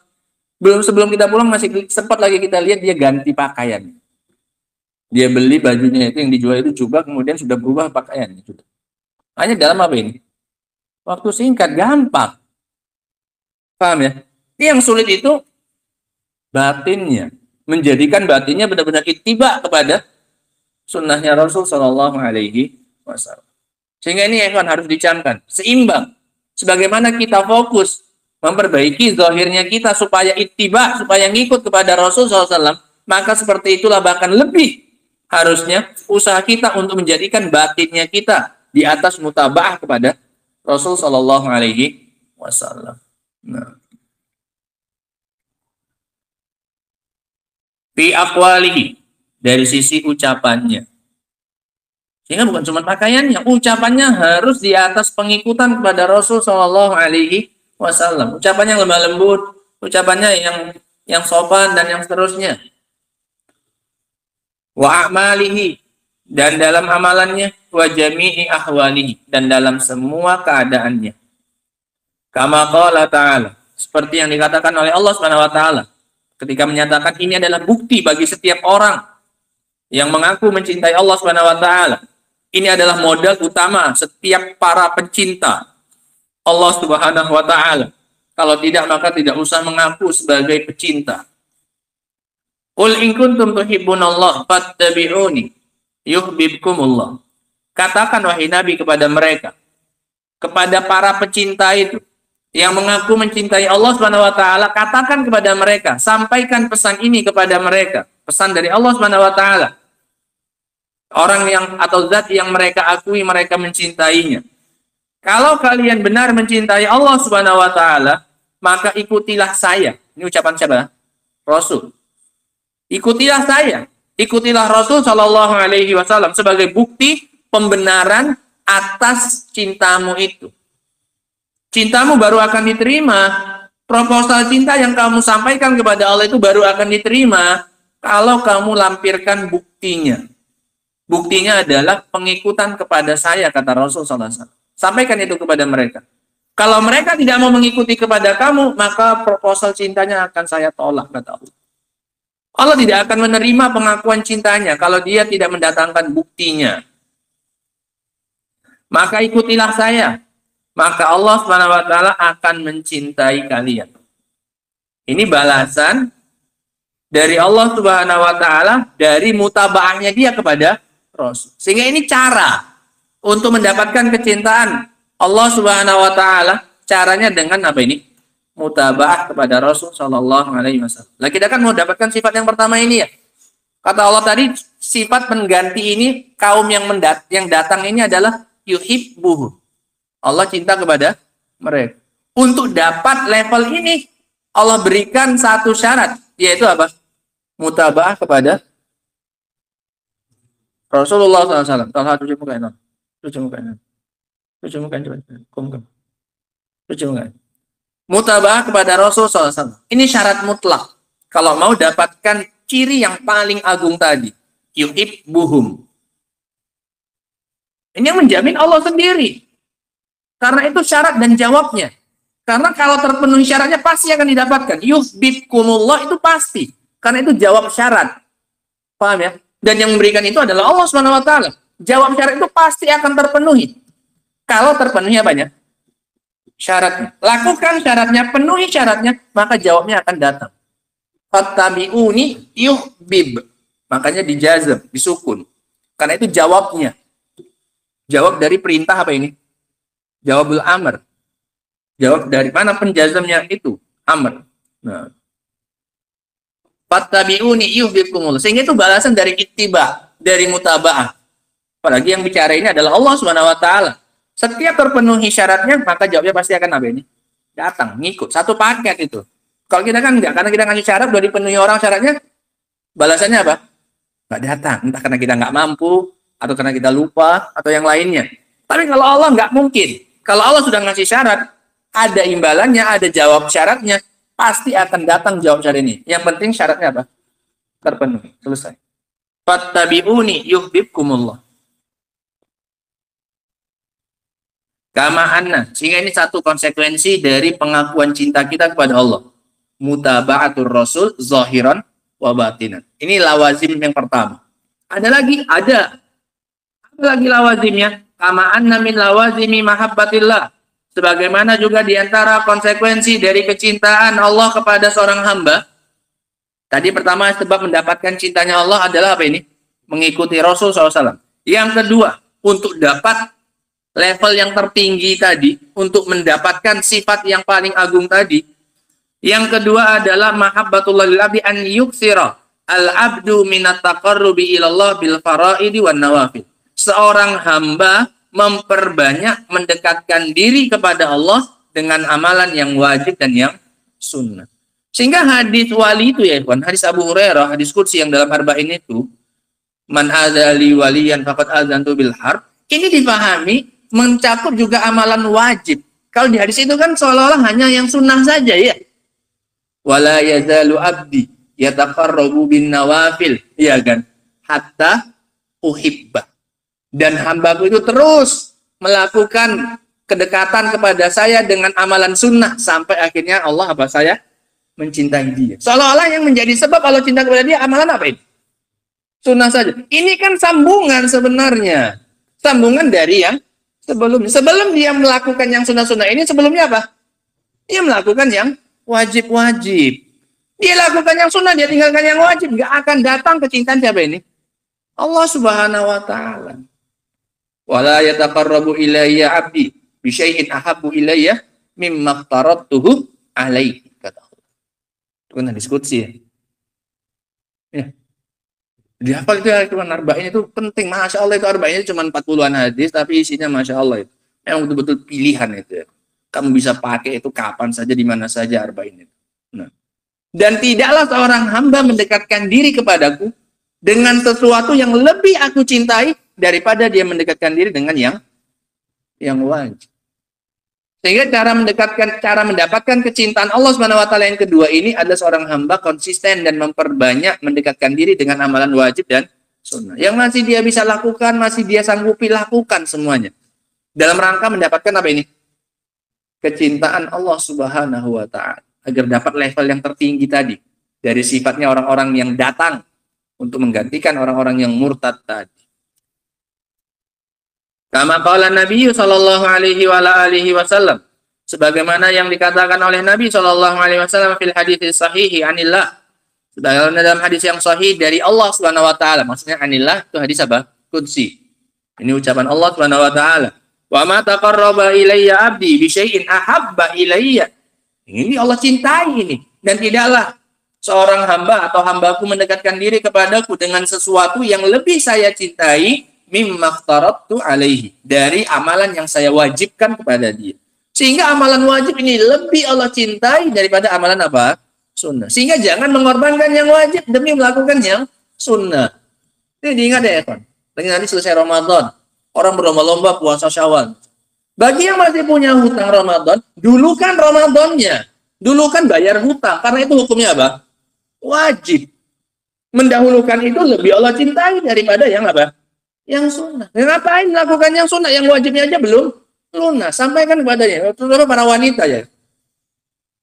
Speaker 3: Sebelum kita pulang masih sempat lagi kita lihat dia ganti pakaian. Dia beli bajunya itu yang dijual itu jubah, kemudian sudah berubah pakaiannya. Hanya dalam apa ini? Waktu singkat, gampang. Paham ya? Yang sulit itu batinnya, menjadikan batinnya benar-benar ittiba kepada sunnahnya Rasul Shallallahu Alaihi Wasallam. Sehingga ini yang harus dicamkan, seimbang. Sebagaimana kita fokus memperbaiki zahirnya kita supaya ittiba, supaya ngikut kepada Rasul SAW, maka seperti itulah bahkan lebih harusnya usaha kita untuk menjadikan batinnya kita di atas mutaba'ah kepada Rasul Shallallahu Alaihi Wasallam. Nah, fi aqwalihi, dari sisi ucapannya. Sehingga bukan cuma pakaiannya, ucapannya harus di atas pengikutan kepada Rasul Shallallahu Alaihi Wasallam. Ucapannya yang lemah lembut, ucapannya yang sopan dan yang seterusnya. Wa a'malihi, dan dalam amalannya, wa jami'i ahwalihi, dan dalam semua keadaannya. Kama qala ta'ala, seperti yang dikatakan oleh Allah Subhanahu wa taala ketika menyatakan ini adalah bukti bagi setiap orang yang mengaku mencintai Allah Subhanahu wa taala. Ini adalah modal utama setiap para pencinta Allah Subhanahu wa taala. Kalau tidak, maka tidak usah mengaku sebagai pecinta. Qul in kuntum tuhibbunallah fattabi'uni yuhibbukumullah. Katakan wahai Nabi kepada mereka, kepada para pecinta itu yang mengaku mencintai Allah Subhanahu wa taala, katakan kepada mereka, sampaikan pesan ini kepada mereka, pesan dari Allah Subhanahu wa taala. Orang yang atau zat yang mereka akui mereka mencintainya. Kalau kalian benar mencintai Allah Subhanahu wa taala, maka ikutilah saya. Ini ucapan siapa? Rasul. Ikutilah saya. Ikutilah Rasul Shallallahu Alaihi Wasallam sebagai bukti pembenaran atas cintamu itu. Cintamu baru akan diterima. Proposal cinta yang kamu sampaikan kepada Allah itu baru akan diterima kalau kamu lampirkan buktinya. Buktinya adalah pengikutan kepada saya, kata Rasul SAW. Sampaikan itu kepada mereka. Kalau mereka tidak mau mengikuti kepada kamu, maka proposal cintanya akan saya tolak, kata Allah. Allah tidak akan menerima pengakuan cintanya kalau dia tidak mendatangkan buktinya. Maka ikutilah saya. Maka Allah SWT akan mencintai kalian. Ini balasan dari Allah Subhanahu wa taala dari mutabaahnya dia kepada Rasul. Sehingga ini cara untuk mendapatkan kecintaan Allah Subhanahu wa taala, caranya dengan apa ini? Mutabaah kepada Rasul sallallahu alaihi wasallam. Nah, kita kan mau dapatkan sifat yang pertama ini ya. Kata Allah tadi, sifat pengganti ini kaum yang datang ini adalah yuhibbuhu. Allah cinta kepada mereka. Untuk dapat level ini Allah berikan satu syarat, yaitu apa? Mutaba'ah kepada Rasulullah SAW. Salah satu cuci muka itu. Cuci muka itu. Cuci muka itu. Cuci muka. Mutaba'ah kepada Rasulullah SAW. Ini syarat mutlak. Kalau mau dapatkan ciri yang paling agung tadi. Yuhibbuhum. Ini yang menjamin Allah sendiri. Karena itu syarat dan jawabnya. Karena kalau terpenuhi syaratnya pasti akan didapatkan. Yuhibbukumullah itu pasti. Karena itu jawab syarat. Paham ya? Dan yang memberikan itu adalah Allah SWT. Jawab syarat itu pasti akan terpenuhi. Kalau terpenuhi apanya? Syaratnya. Lakukan syaratnya, penuhi syaratnya, maka jawabnya akan datang. Fattabi'uni yuhbib. Makanya dijazam, disukun. Karena itu jawabnya. Jawab dari perintah apa ini? Jawabul amr. Jawab dari mana penjazamnya itu? Amr. Nah. Fattabi'uni yuhibbukumullah. Sehingga itu balasan dari ittiba, dari mutaba'ah. Apalagi yang bicara ini adalah Allah SWT. Setiap terpenuhi syaratnya, maka jawabnya pasti akan apa ini? Datang, ngikut. Satu paket itu. Kalau kita kan enggak, karena kita ngasih syarat, udah dipenuhi orang syaratnya, balasannya apa? Nggak datang. Entah karena kita nggak mampu, atau karena kita lupa, atau yang lainnya. Tapi kalau Allah nggak mungkin. Kalau Allah sudah ngasih syarat, ada imbalannya, ada jawab syaratnya, pasti akan datang jawab syarat ini. Yang penting syaratnya apa? Terpenuhi. Selesai. Fattabi'uni yuhibbukumullah. Kama anna. Sehingga ini satu konsekuensi dari pengakuan cinta kita kepada Allah. Mutaba'atur Rasul zahiran wa batinan. Ini lawazim yang pertama. Ada lagi? Ada. Apa lagi lawazimnya? Kama anna min lawazimi mahabbatillah. Sebagaimana juga diantara konsekuensi dari kecintaan Allah kepada seorang hamba. Tadi pertama sebab mendapatkan cintanya Allah adalah apa ini? Mengikuti Rasul SAW. Yang kedua, untuk dapat level yang tertinggi tadi, untuk mendapatkan sifat yang paling agung tadi. Yang kedua adalah mahabbatullah lil abdi an yuksira al-abdu minat taqarrubi ilallah bil faraidi wan nawafil. Seorang hamba memperbanyak mendekatkan diri kepada Allah dengan amalan yang wajib dan yang sunnah. Sehingga hadis wali itu ya, hadis Abu Hurairah, hadis qudsi yang dalam arba'in itu, man adzali waliyan faqad adzantu bil harb, ini dipahami mencakup juga amalan wajib. Kalau di hadis itu kan seolah-olah hanya yang sunnah saja ya. Wala yazalu abdi yataqarrabu bin nawafil, ya kan? Hatta uhibba. Dan hambaku itu terus melakukan kedekatan kepada saya dengan amalan sunnah sampai akhirnya Allah apa saya mencintai dia. Seolah-olah yang menjadi sebab Allah cinta kepada dia amalan apa ini? Sunnah saja. Ini kan sambungan sebenarnya. Sambungan dari yang sebelumnya. Sebelum dia melakukan yang sunnah-sunnah ini, sebelumnya apa? Dia melakukan yang wajib-wajib. Dia lakukan yang sunnah, dia tinggalkan yang wajib. Nggak akan datang kecintaan siapa ini? Allah Subhanahu wa ta'ala. Wala yataqarrabu ilayya abdi bi syai'in ahabbu ilayya mimma aftaradtuhu alaihi, kata Allah. Itu kan diskusi ya. Ya. Di hafal itu ya, cuma arba'in itu penting. Masya Allah itu arba'in itu cuma 40-an hadis, tapi isinya Masya Allah itu. Memang betul-betul pilihan itu ya. Kamu bisa pakai itu kapan saja, di mana saja arba'in itu. Nah. Dan tidaklah seorang hamba mendekatkan diri kepadaku dengan sesuatu yang lebih aku cintai daripada dia mendekatkan diri dengan yang wajib. Sehingga cara mendapatkan kecintaan Allah SWT yang kedua ini adalah seorang hamba konsisten dan memperbanyak mendekatkan diri dengan amalan wajib dan sunnah. Yang masih dia bisa lakukan, masih dia sanggupi lakukan semuanya. Dalam rangka mendapatkan apa ini? Kecintaan Allah Subhanahu wa ta'ala. Agar dapat level yang tertinggi tadi. Dari sifatnya orang-orang yang datang untuk menggantikan orang-orang yang murtad tadi. Kama qala Nabi sallallahu alaihi wa alihi wasallam, sebagaimana yang dikatakan oleh Nabi sallallahu alaihi wasallam fil hadits sahih anillah, sebagaimana dalam hadis yang sahih dari Allah Subhanahu wa taala. Maksudnya anillah itu hadis apa? Qudsi. Ini ucapan Allah Subhanahu wa taala. Wa ma taqarraba ilayya abdi bi syai'in ahabba ilayya. Ini Allah cintai ini, dan tidaklah seorang hamba atau hambaku mendekatkan diri kepadaku dengan sesuatu yang lebih saya cintai mimma aftaradtu alaihi, dari amalan yang saya wajibkan kepada dia. Sehingga amalan wajib ini lebih Allah cintai daripada amalan apa? Sunnah. Sehingga jangan mengorbankan yang wajib demi melakukan yang sunnah. Ini diingat ya, Evan. Nanti selesai Ramadan, orang berlomba-lomba puasa Syawal. Bagi yang masih punya hutang Ramadan, dulukan Ramadannya. Dulukan bayar hutang. Karena itu hukumnya apa? Wajib. Mendahulukan itu lebih Allah cintai daripada yang apa? Yang sunnah. Ngapain melakukan yang sunnah? Yang wajibnya aja belum lunas. Sampaikan kepadanya. Terutama para wanita ya.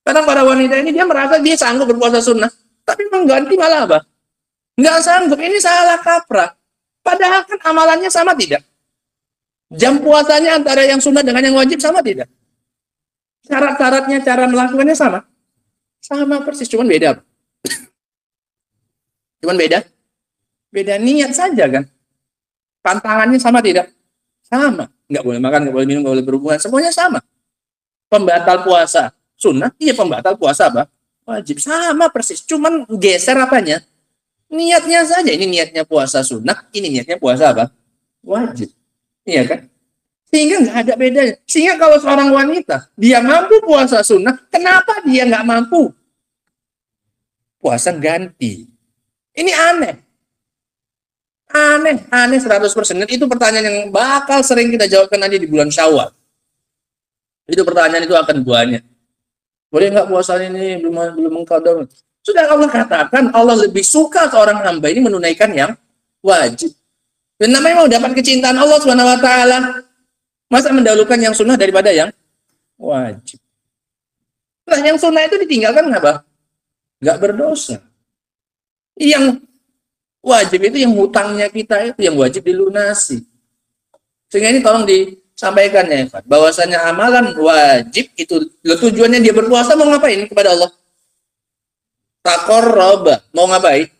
Speaker 3: Kadang para wanita ini dia merasa dia sanggup berpuasa sunnah. Tapi mengganti malah apa? Nggak sanggup. Ini salah kaprah. Padahal kan amalannya sama tidak? Jam puasanya antara yang sunnah dengan yang wajib sama tidak? Syarat-syaratnya, cara melakukannya sama? Sama persis. Cuman beda. Cuman beda niat saja kan. Pantangannya sama tidak? Sama. Nggak boleh makan, nggak boleh minum, nggak boleh berhubungan. Semuanya sama. Pembatal puasa sunnah, iya pembatal puasa apa? Wajib. Sama persis. Cuman geser apanya? Niatnya saja. Ini niatnya puasa sunnah, ini niatnya puasa apa? Wajib. Iya kan? Sehingga nggak ada bedanya. Sehingga kalau seorang wanita, dia mampu puasa sunnah, kenapa dia nggak mampu puasa ganti? Ini aneh. Aneh 100%. Itu pertanyaan yang bakal sering kita jawabkan nanti di bulan Syawal. Itu pertanyaan itu akan banyak. Boleh nggak puasa ini belum mengqadar? Sudah Allah katakan, Allah lebih suka seorang hamba ini menunaikan yang wajib. Dan namanya mau dapat kecintaan Allah Subhanahu wa taala. Masa mendahulukan yang sunnah daripada yang wajib? Nah, yang sunnah itu ditinggalkan apa? Nggak berdosa. Yang wajib itu yang hutangnya kita itu yang wajib dilunasi. Sehingga ini tolong disampaikan ya, Pak. Bahwasanya amalan wajib itu tujuannya dia berpuasa mau ngapain kepada Allah? Taqarraba, mau ngapain?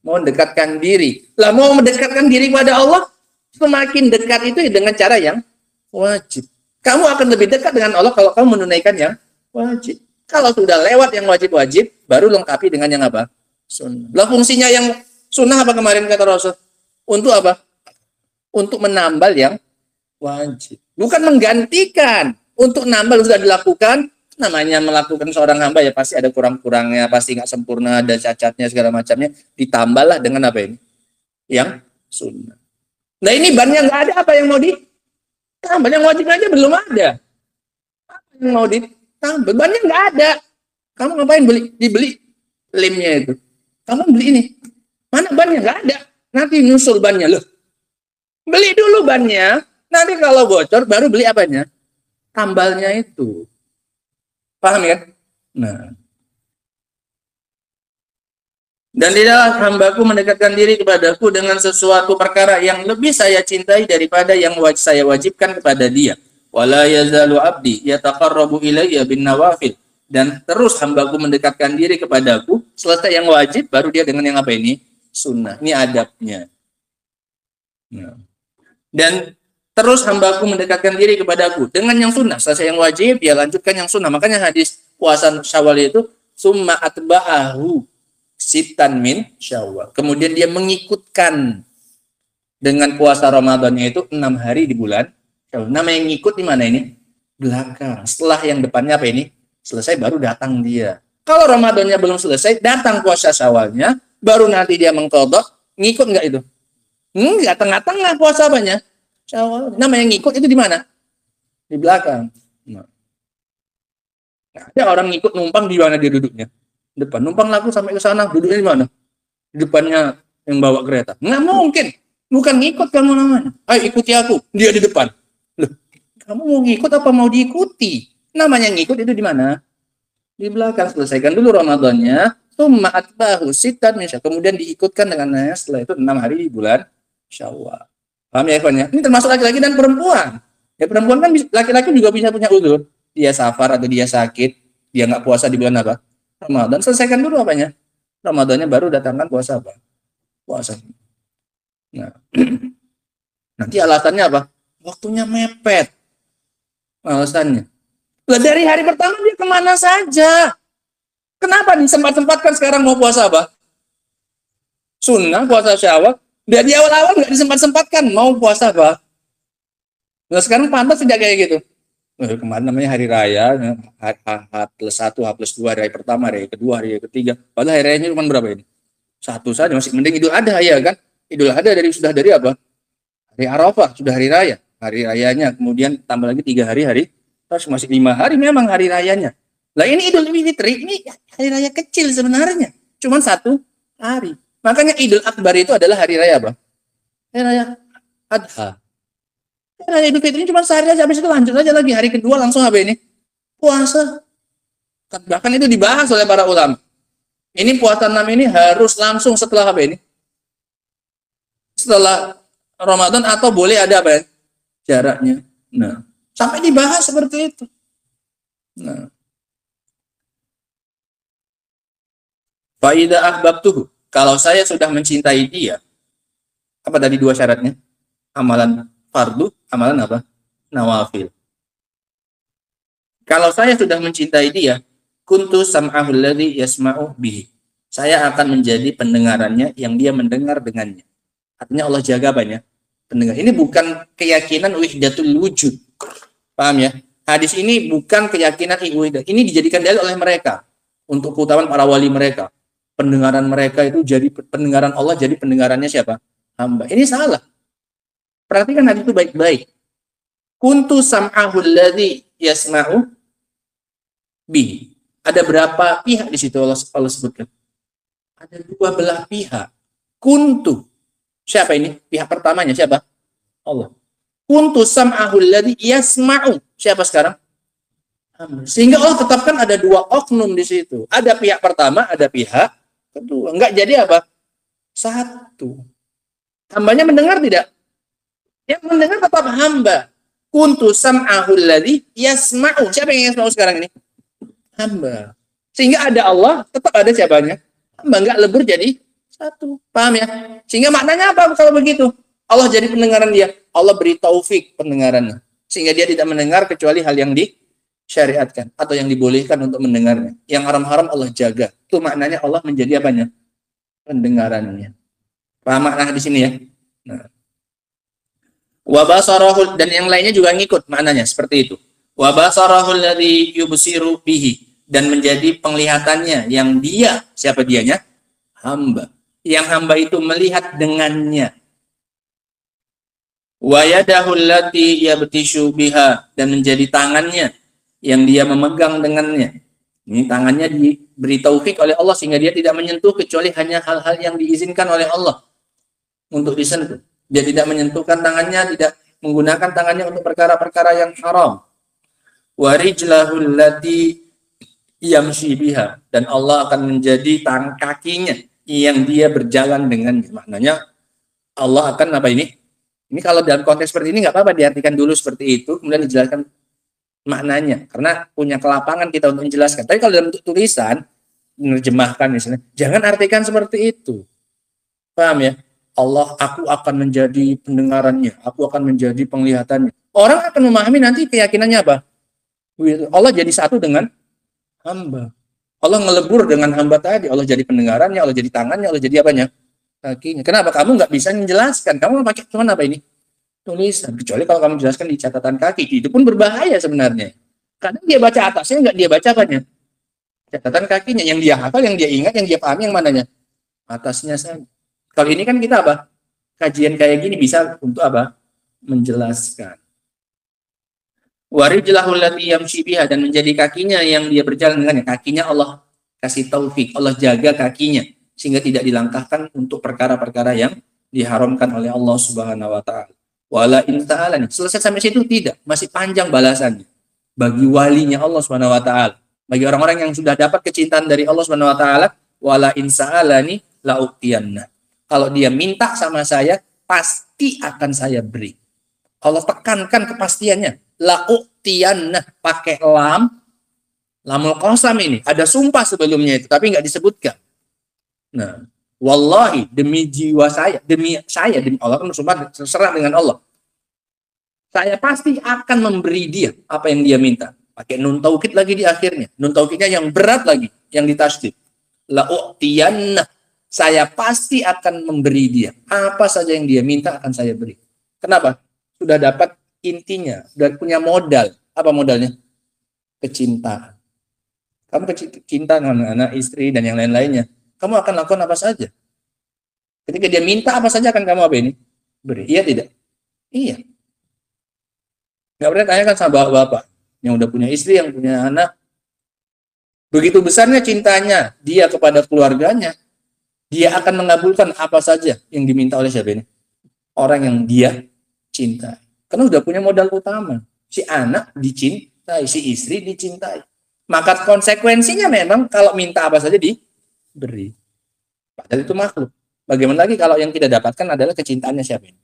Speaker 3: Mau mendekatkan diri. Lah mau mendekatkan diri kepada Allah, semakin dekat itu dengan cara yang wajib. Kamu akan lebih dekat dengan Allah kalau kamu menunaikan yang wajib. Kalau sudah lewat yang wajib-wajib, baru lengkapi dengan yang apa? Sunnah. Lah fungsinya yang sunnah apa kemarin kata Rasul? Untuk apa? Untuk menambal yang wajib. Bukan menggantikan. Untuk nambal sudah dilakukan, namanya melakukan seorang hamba ya pasti ada kurang-kurangnya, pasti nggak sempurna, ada cacatnya segala macamnya. Ditambahlah dengan apa ini? Yang sunnah. Nah ini bannya nggak ada, apa yang mau ditambah? Yang wajib aja belum ada. Apa yang mau ditambah? Bannya nggak ada. Kamu ngapain dibeli lemnya itu? Kamu beli ini. Mana bannya? Nggak ada. Nanti nyusul bannya. Loh. Beli dulu bannya. Nanti kalau bocor baru beli apanya? Tambalnya itu. Paham ya? Nah. Dan tidaklah hambaku mendekatkan diri kepadaku dengan sesuatu perkara yang lebih saya cintai daripada yang saya wajibkan kepada dia. Wala yazalu abdi yataqarrabu ilayya bin nawafil. Dan terus hambaku mendekatkan diri kepadaku, selesai yang wajib, baru dia dengan yang apa ini? Sunnah. Ini adabnya. Nah. Dan terus hambaku mendekatkan diri kepadaku dengan yang sunnah. Selesai yang wajib, dia lanjutkan yang sunnah. Makanya hadis puasa Syawal itu, summa atba'ahu sitan min Syawal. Kemudian dia mengikutkan dengan puasa Ramadannya itu 6 hari di bulan Syawal. Nama yang ngikut di mana ini? Belakang. Setelah yang depannya apa ini? Selesai baru datang dia. Kalau Ramadannya belum selesai, datang puasa Syawalnya, baru nanti dia mengqadha, ngikut nggak itu? Enggak, tengah-tengah puasa apanya? Syawal. Nama yang ngikut itu di mana? Di belakang. Nah, ada orang ngikut numpang di mana dia duduknya? Depan. Numpang laku sampai ke sana, duduknya di mana? Di depannya yang bawa kereta. Nggak mungkin. Bukan ngikut kamu namanya. Ayo ikuti aku. Dia di depan. Loh, kamu mau ngikut apa mau diikuti? Namanya ngikut itu di mana? Di belakang. Selesaikan dulu Ramadannya. Tsumma atba'ahu sitan min Syawal. Kemudian diikutkan dengan setelah itu 6 hari di bulan Syawal. Paham ya, kawan ya? Ini termasuk laki-laki dan perempuan. Ya perempuan kan laki-laki juga bisa punya uzur. Dia safar atau dia sakit, dia nggak puasa di bulan apa? Ramadan. Selesaikan dulu apanya? Ramadannya baru datangkan puasa apa? Puasa. Nah. Nanti alasannya apa? Waktunya mepet. Alasannya. Lah dari hari pertama dia kemana saja? Kenapa disempat-sempatkan sekarang mau puasa apa? Sunnah, puasa Syawal. Dari awal-awal nggak disempat-sempatkan mau puasa apa? Nah sekarang pantas tidak kayak gitu. Kemarin namanya hari raya, H+1, H+2, hari raya pertama, hari raya kedua, hari raya ketiga. Padahal hari rayanya cuma berapa ini? Satu saja, masih mending Idul Adha ya kan? Idul Adha sudah dari apa? Hari Arafah, sudah hari raya. Hari rayanya, kemudian tambah lagi 3 hari, terus masih 5 hari memang hari rayanya. Lah ini Idul Fitri, ini hari raya kecil sebenarnya. Cuma 1 hari. Makanya Idul Akbar itu adalah hari raya apa? Hari raya Adha. Hari Idul Fitri cuma sehari aja, habis itu lanjut aja lagi. Hari kedua langsung apa ini? Puasa. Bahkan itu dibahas oleh para ulama. Ini puasa 6 ini harus langsung setelah apa ini? Setelah Ramadan atau boleh ada apa ya? Jaraknya. Nah, sampai dibahas seperti itu. Nah. Faidah ahbabtuhu. Kalau saya sudah mencintai dia, apa tadi 2 syaratnya? Amalan fardu, amalan apa? Nawafil. Kalau saya sudah mencintai dia, kuntu sam'ahu alladhi yasma'u bihi. Saya akan menjadi pendengarannya yang dia mendengar dengannya. Artinya Allah jaga banyak pendengar. Ini bukan keyakinan wahdatul wujud. Paham ya? Hadis ini bukan keyakinan wahdah. Ini dijadikan dalil oleh mereka untuk keutamaan para wali mereka. Pendengaran mereka itu jadi pendengaran Allah, jadi pendengarannya siapa? Hamba. Ini salah. Perhatikan hadis itu baik-baik. Kuntu sam'ahu alladhi yasma'u bihi. Ada berapa pihak di situ Allah sebutkan? Ada 2 belah pihak. Kuntu. Siapa ini? Pihak pertamanya siapa? Allah. Kuntu sam'ahu alladhi yasma'u. Siapa sekarang? Sehingga Allah tetapkan ada 2 oknum di situ. Ada pihak pertama, ada pihak kedua. Enggak jadi apa? 1. Hambanya mendengar tidak? Yang mendengar tetap hamba. Kuntu sam'ahu alladhi yasma'u. Siapa yang yasma'u sekarang ini? Hamba. Sehingga ada Allah, tetap ada siapanya? Hamba. Enggak lebur jadi 1. Paham ya? Sehingga maknanya apa kalau begitu? Allah jadi pendengaran dia. Allah beri taufik pendengarannya. Sehingga dia tidak mendengar kecuali hal yang disyariatkan atau yang dibolehkan untuk mendengarnya. Yang haram-haram Allah jaga. Itu maknanya Allah menjadi apanya? Pendengarannya. Paham makna di sini ya? Nah. Wa basarahu, dan yang lainnya juga ngikut maknanya seperti itu. Wa basarahu alladhi yubsiru bihi, dan menjadi penglihatannya yang dia, siapa dianya? Hamba. Yang hamba itu melihat dengannya. Wa yadahu allati yabtishu biha, dan menjadi tangannya yang dia memegang dengannya. Ini tangannya diberi taufik oleh Allah sehingga dia tidak menyentuh kecuali hanya hal-hal yang diizinkan oleh Allah untuk disentuh. Dia tidak menyentuhkan tangannya, tidak menggunakan tangannya untuk perkara-perkara yang haram. Wa rijlahul lati yamshi biha, dan Allah akan menjadi kakinya yang dia berjalan dengannya. Maknanya Allah akan apa ini? Ini kalau dalam konteks seperti ini nggak apa-apa diartikan dulu seperti itu, kemudian dijelaskan maknanya, karena punya kelapangan kita untuk menjelaskan. Tapi kalau dalam tulisan menerjemahkan misalnya, jangan artikan seperti itu. Paham ya? Allah, aku akan menjadi pendengarannya, aku akan menjadi penglihatannya. Orang akan memahami nanti keyakinannya apa? Allah jadi 1 dengan hamba. Allah ngelebur dengan hamba tadi. Allah jadi pendengarannya, Allah jadi tangannya, Allah jadi apanya? Kakinya. Kenapa? Kamu nggak bisa menjelaskan. Kamu pakai cuma apa ini? Tulisan. Kecuali kalau kamu jelaskan di catatan kaki. Itu pun berbahaya sebenarnya. Kadang dia baca atasnya, nggak dia baca apanya? Catatan kakinya. Yang dia hafal, yang dia ingat, yang dia pahami, yang mananya? Atasnya saja. Kalau ini kan kita apa? Kajian kayak gini bisa untuk apa? Menjelaskan. Warijlahul lati yamshi biha, dan menjadi kakinya yang dia berjalan dengannya. Kakinya Allah kasih taufik, Allah jaga kakinya sehingga tidak dilangkahkan untuk perkara-perkara yang diharamkan oleh Allah Subhanahu wa taala. Wala in ta'ala, selesai sampai situ tidak, masih panjang balasannya. Bagi walinya Allah Subhanahu wa taala, bagi orang-orang yang sudah dapat kecintaan dari Allah Subhanahu wa taala, wala in sa'alani la u'tiyanna. Kalau dia minta sama saya, pasti akan saya beri. Allah tekankan kepastiannya. La'u'tiyanna, pakai lamul qasam ini. Ada sumpah sebelumnya itu, tapi nggak disebutkan. Nah, wallahi, demi jiwa saya, demi Allah kan bersumpah terserah dengan Allah. Saya pasti akan memberi dia apa yang dia minta. Pakai nun taukid lagi di akhirnya. Nun taukidnya yang berat lagi, yang ditasydid. La'u'tiyanna, saya pasti akan memberi dia. Apa saja yang dia minta akan saya beri. Kenapa? Sudah dapat intinya, sudah punya modal. Apa modalnya? Kecintaan. Kamu cinta dengan anak, istri, dan yang lain-lainnya. Kamu akan lakukan apa saja. Ketika dia minta apa saja akan kamu apa ini? Beri. Iya tidak? Iya. Nggak pernah tanyakan sama bapak-bapak yang udah punya istri, yang punya anak. Begitu besarnya cintanya dia kepada keluarganya, dia akan mengabulkan apa saja yang diminta oleh siapa ini? Orang yang dia cintai. Karena udah punya modal utama. Si anak dicintai, si istri dicintai. Maka konsekuensinya memang kalau minta apa saja diberi. Padahal itu makhluk. Bagaimana lagi kalau yang kita dapatkan adalah kecintaannya siapa ini?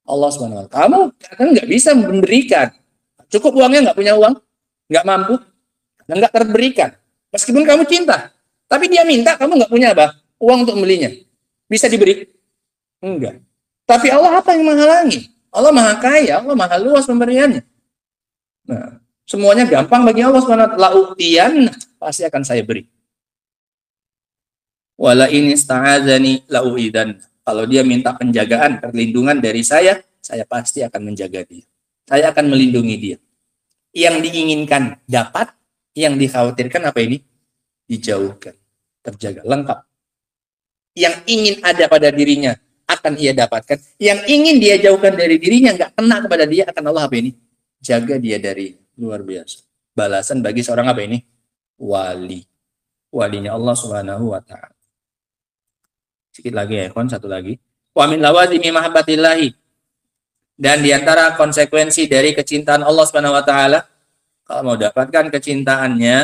Speaker 3: Allah SWT. Kamu kan nggak bisa memberikan. Cukup uangnya, nggak punya uang, nggak mampu, dan nggak terberikan. Meskipun kamu cinta, tapi dia minta, kamu nggak punya apa? Uang untuk membelinya. Bisa diberi? Enggak. Tapi Allah apa yang menghalangi? Allah maha kaya, Allah maha luas pemberiannya. Nah, semuanya gampang bagi Allah SWT. La'utiyan, pasti akan saya beri. Wala ini sta'adzani la'u'idan. Kalau dia minta penjagaan, perlindungan dari saya pasti akan menjaga dia. Saya akan melindungi dia. Yang diinginkan dapat, yang dikhawatirkan apa ini? Dijauhkan. Terjaga, lengkap. Yang ingin ada pada dirinya akan ia dapatkan. Yang ingin dia jauhkan dari dirinya, nggak kena kepada dia, akan Allah apa ini? Jaga dia dari luar biasa. Balasan bagi seorang apa ini? Wali. Walinya Allah Subhanahu wa ta'ala. Sedikit lagi ya, satu lagi. Wa min lawazimi mahabbatillahi. Dan diantara konsekuensi dari kecintaan Allah Subhanahu wa ta'ala, kalau mau dapatkan kecintaannya,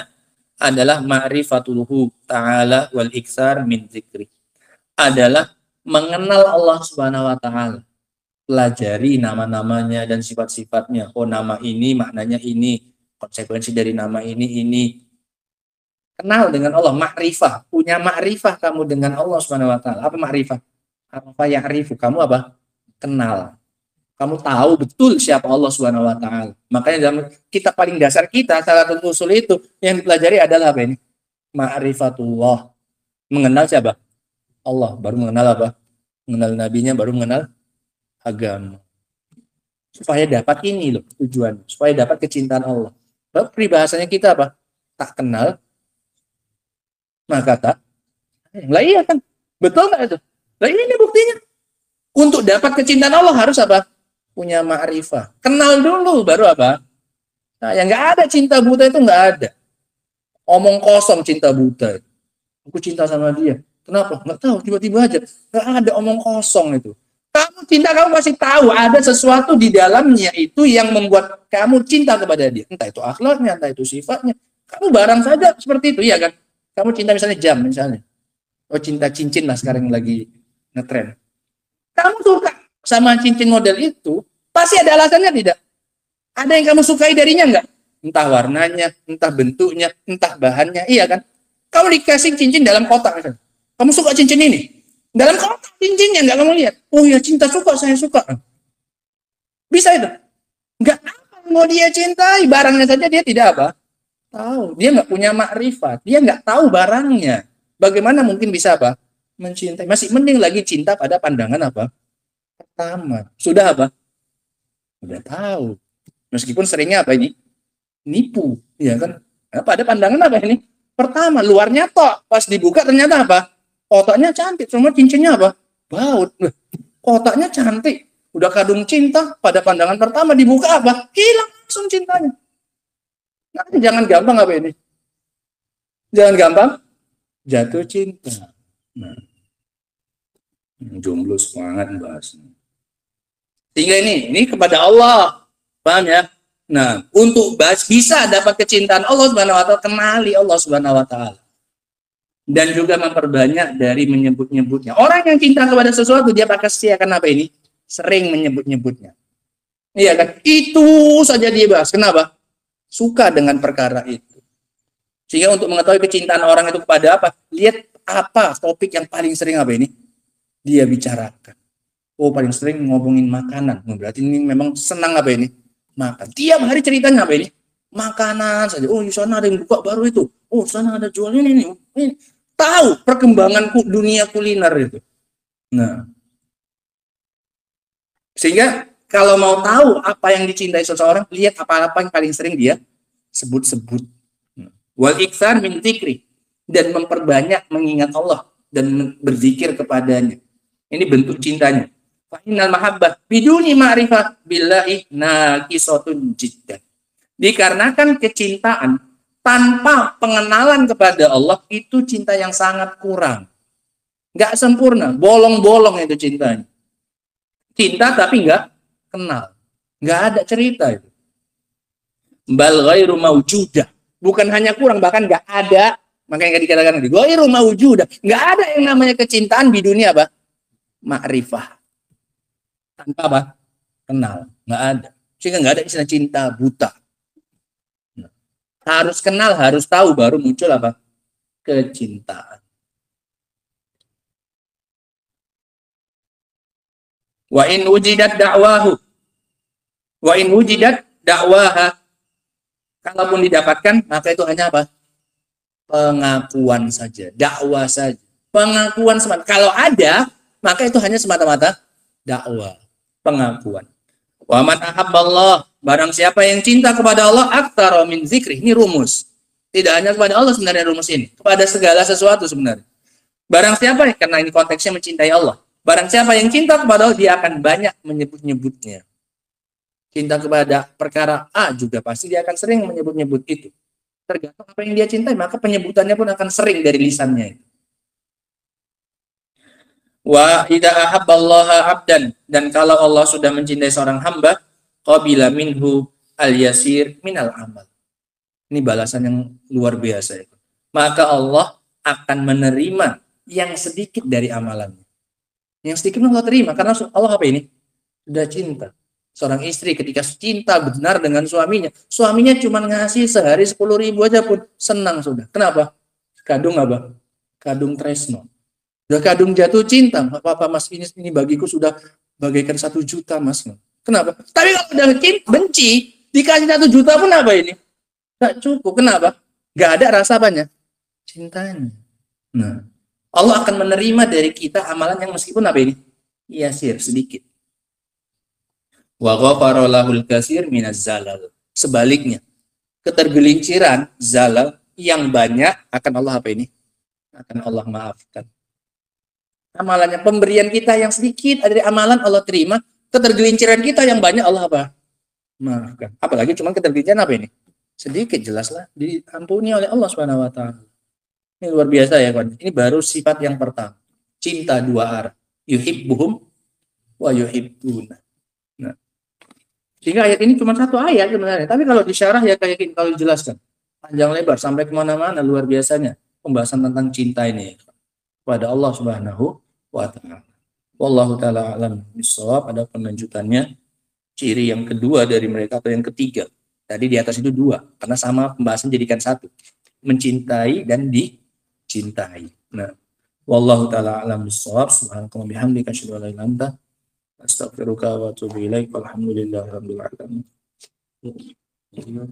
Speaker 3: adalah ma'rifatuluhu ta'ala wal iksar min zikri. Adalah mengenal Allah Subhanahu wa ta'ala. Pelajari nama-namanya dan sifat-sifatnya. Oh, nama ini maknanya ini, konsekuensi dari nama ini. Kenal dengan Allah, ma'rifah. Punya ma'rifah kamu dengan Allah Subhanahu wa ta'ala. Apa ma'rifah? Apa ya'rifu? Kamu apa? Kenal. Kamu tahu betul siapa Allah Subhanahu wa ta'ala. Makanya dalam kitab paling dasar kita, Salatul Usul itu, yang dipelajari adalah apa ini? Ma'rifatullah. Mengenal siapa? Allah. Baru mengenal apa? Mengenal nabinya, baru mengenal agama. Supaya dapat ini loh tujuan. Supaya dapat kecintaan Allah. Lalu peribahasanya kita apa? Tak kenal, maka tak. Lah iya kan? Betul nggak itu? Lah ini buktinya. Untuk dapat kecintaan Allah harus apa? Punya ma'rifah. Kenal dulu, baru apa? Nah, yang nggak ada cinta buta itu nggak ada. Omong kosong cinta buta. Aku cinta sama dia. Kenapa? Nggak tahu, tiba-tiba aja. Nggak ada omong kosong itu. Kamu cinta, kamu pasti tahu ada sesuatu di dalamnya itu yang membuat kamu cinta kepada dia. Entah itu akhlaknya, entah itu sifatnya. Kamu barang saja seperti itu, iya kan? Kamu cinta misalnya jam, misalnya. Oh, cinta cincin lah sekarang lagi ngetren. Kamu suka sama cincin model itu, pasti ada alasannya tidak? Ada yang kamu sukai darinya enggak? Entah warnanya, entah bentuknya, entah bahannya, iya kan? Kamu dikasih cincin dalam kotak misalnya. Kamu suka cincin ini? Dalam kotak cincinnya enggak kamu lihat. Oh ya, cinta suka, saya suka. Bisa itu? Enggak apa mau dia cintai, barangnya saja dia tidak apa? Tahu. Dia enggak punya makrifat, dia enggak tahu barangnya. Bagaimana mungkin bisa apa? Mencintai. Masih mending lagi cinta pada pandangan apa? Pertama. Sudah apa? Sudah tahu. Meskipun seringnya apa ini? Nipu, ya kan? Nah, pada pandangan apa ini? Pertama, luarnya tok, pas dibuka ternyata apa? Kotaknya cantik, semua cincinnya apa? Baut. Kotaknya cantik, udah kadung cinta, pada pandangan pertama dibuka apa? Hilang langsung cintanya. Nah, jangan gampang apa ini? Jangan gampang jatuh cinta. Nah, jomblo semangat bahasnya. Sehingga ini kepada Allah, paham ya? Nah, untuk bisa dapat kecintaan Allah Subhanahu wa ta'ala, kenali Allah Subhanahu wa ta'ala. Dan juga memperbanyak dari menyebut-nyebutnya. Orang yang cinta kepada sesuatu, dia pasti akan apa ini? Sering menyebut-nyebutnya. Iya kan? Itu saja dia bahas. Kenapa? Suka dengan perkara itu. Sehingga untuk mengetahui kecintaan orang itu kepada apa, lihat apa topik yang paling sering apa ini? Dia bicarakan. Oh, paling sering ngomongin makanan. Berarti ini memang senang apa ini? Makan. Tiap hari ceritanya apa ini? Makanan saja. Oh, di sana ada yang buka baru itu. Oh, sana ada jual ini. Tahu perkembangan dunia kuliner itu. Nah, sehingga kalau mau tahu apa yang dicintai seseorang, lihat apa-apa yang paling sering dia sebut-sebut. Wal iktsar min dzikri, dan memperbanyak mengingat Allah dan berzikir kepadanya. Ini bentuk cintanya. Fa innal mahabbah biduni ma'rifah billahi naqisatun jiddan. Dikarenakan kecintaan tanpa pengenalan kepada Allah itu cinta yang sangat kurang. Nggak sempurna, bolong-bolong itu cintanya. Cinta tapi nggak kenal. Nggak ada cerita itu. Bal ghairu mawjudah. Bukan hanya kurang, bahkan nggak ada. Makanya nggak dikatakan ghairu mawjudah. Nggak ada yang namanya kecintaan di dunia apa? Ma'rifah. Tanpa apa? Kenal. Nggak ada. Sehingga nggak ada istilah cinta buta. Harus kenal, harus tahu, baru muncul apa? Kecintaan. Wa in wujidat da'wahu. Wa in wujidat da'waha. Kalaupun didapatkan, maka itu hanya apa? Pengakuan saja, dakwah saja. Pengakuan semata. Kalau ada, maka itu hanya semata-mata dakwah, pengakuan. Wa man ahabballah, barang siapa yang cinta kepada Allah, aktsara min zikri. Ini rumus. Tidak hanya kepada Allah sebenarnya rumus ini, kepada segala sesuatu sebenarnya. Barang siapa, karena ini konteksnya mencintai Allah. Barang siapa yang cinta kepada Allah, dia akan banyak menyebut-nyebutnya. Cinta kepada perkara A juga pasti dia akan sering menyebut-nyebut itu. Tergantung apa yang dia cintai, maka penyebutannya pun akan sering dari lisannya. Wa idza ahabballaha 'abdan, dan kalau Allah sudah mencintai seorang hamba, qabila minhu al-yasir minal amal. Ini balasan yang luar biasa itu. Maka Allah akan menerima yang sedikit dari amalannya. Yang sedikit Allah terima karena Allah apa ini? Sudah cinta. Seorang istri ketika cinta benar dengan suaminya, suaminya cuma ngasih sehari 10.000 aja pun senang sudah. Kenapa? Kadung apa? Kadung tresno. Udah kadung jatuh cinta, apa-apa mas, ini bagiku sudah bagaikan 1 juta mas. Kenapa? Tapi kalau udah benci, dikasih 1 juta pun apa ini? Gak cukup. Kenapa? Gak ada rasa apanya? Cintanya. Nah, Allah akan menerima dari kita amalan yang meskipun apa ini? Yasir, sedikit. Wa ghafara lahul katsir minaz zalal. Sebaliknya, ketergelinciran, zalal yang banyak akan Allah apa ini? Akan Allah maafkan. Amalannya, pemberian kita yang sedikit dari amalan Allah terima, ketergelinciran kita yang banyak Allah apa? Maafkan. Apalagi cuma ketergelinciran apa ini? Sedikit, jelaslah diampuni oleh Allah Subhanahu wa taala. Ini luar biasa ya kawan. Ini baru sifat yang pertama. Cinta dua arah. Yuhibbuhum wa yuhibbuna. Nah, sehingga ayat ini cuma 1 ayat sebenarnya. Tapi kalau disyarah ya kayak gini, kalau dijelaskan panjang lebar sampai kemana-mana, luar biasanya pembahasan tentang cinta ini kepada Allah Subhanahu wa taala. Wallahu taala alam bissawab. Ada penunjukannya ciri yang kedua dari mereka atau yang ketiga. Tadi di atas itu 2 karena sama pembahasan jadikan 1. Mencintai dan dicintai. Nah, wallahu taala alam bissawab. Subhanallahi bihamdika asyhadu an la ilaha illa anta astaghfiruka wa atubu ilaik. Walhamdulillahirabbil alamin.
Speaker 4: Jadi,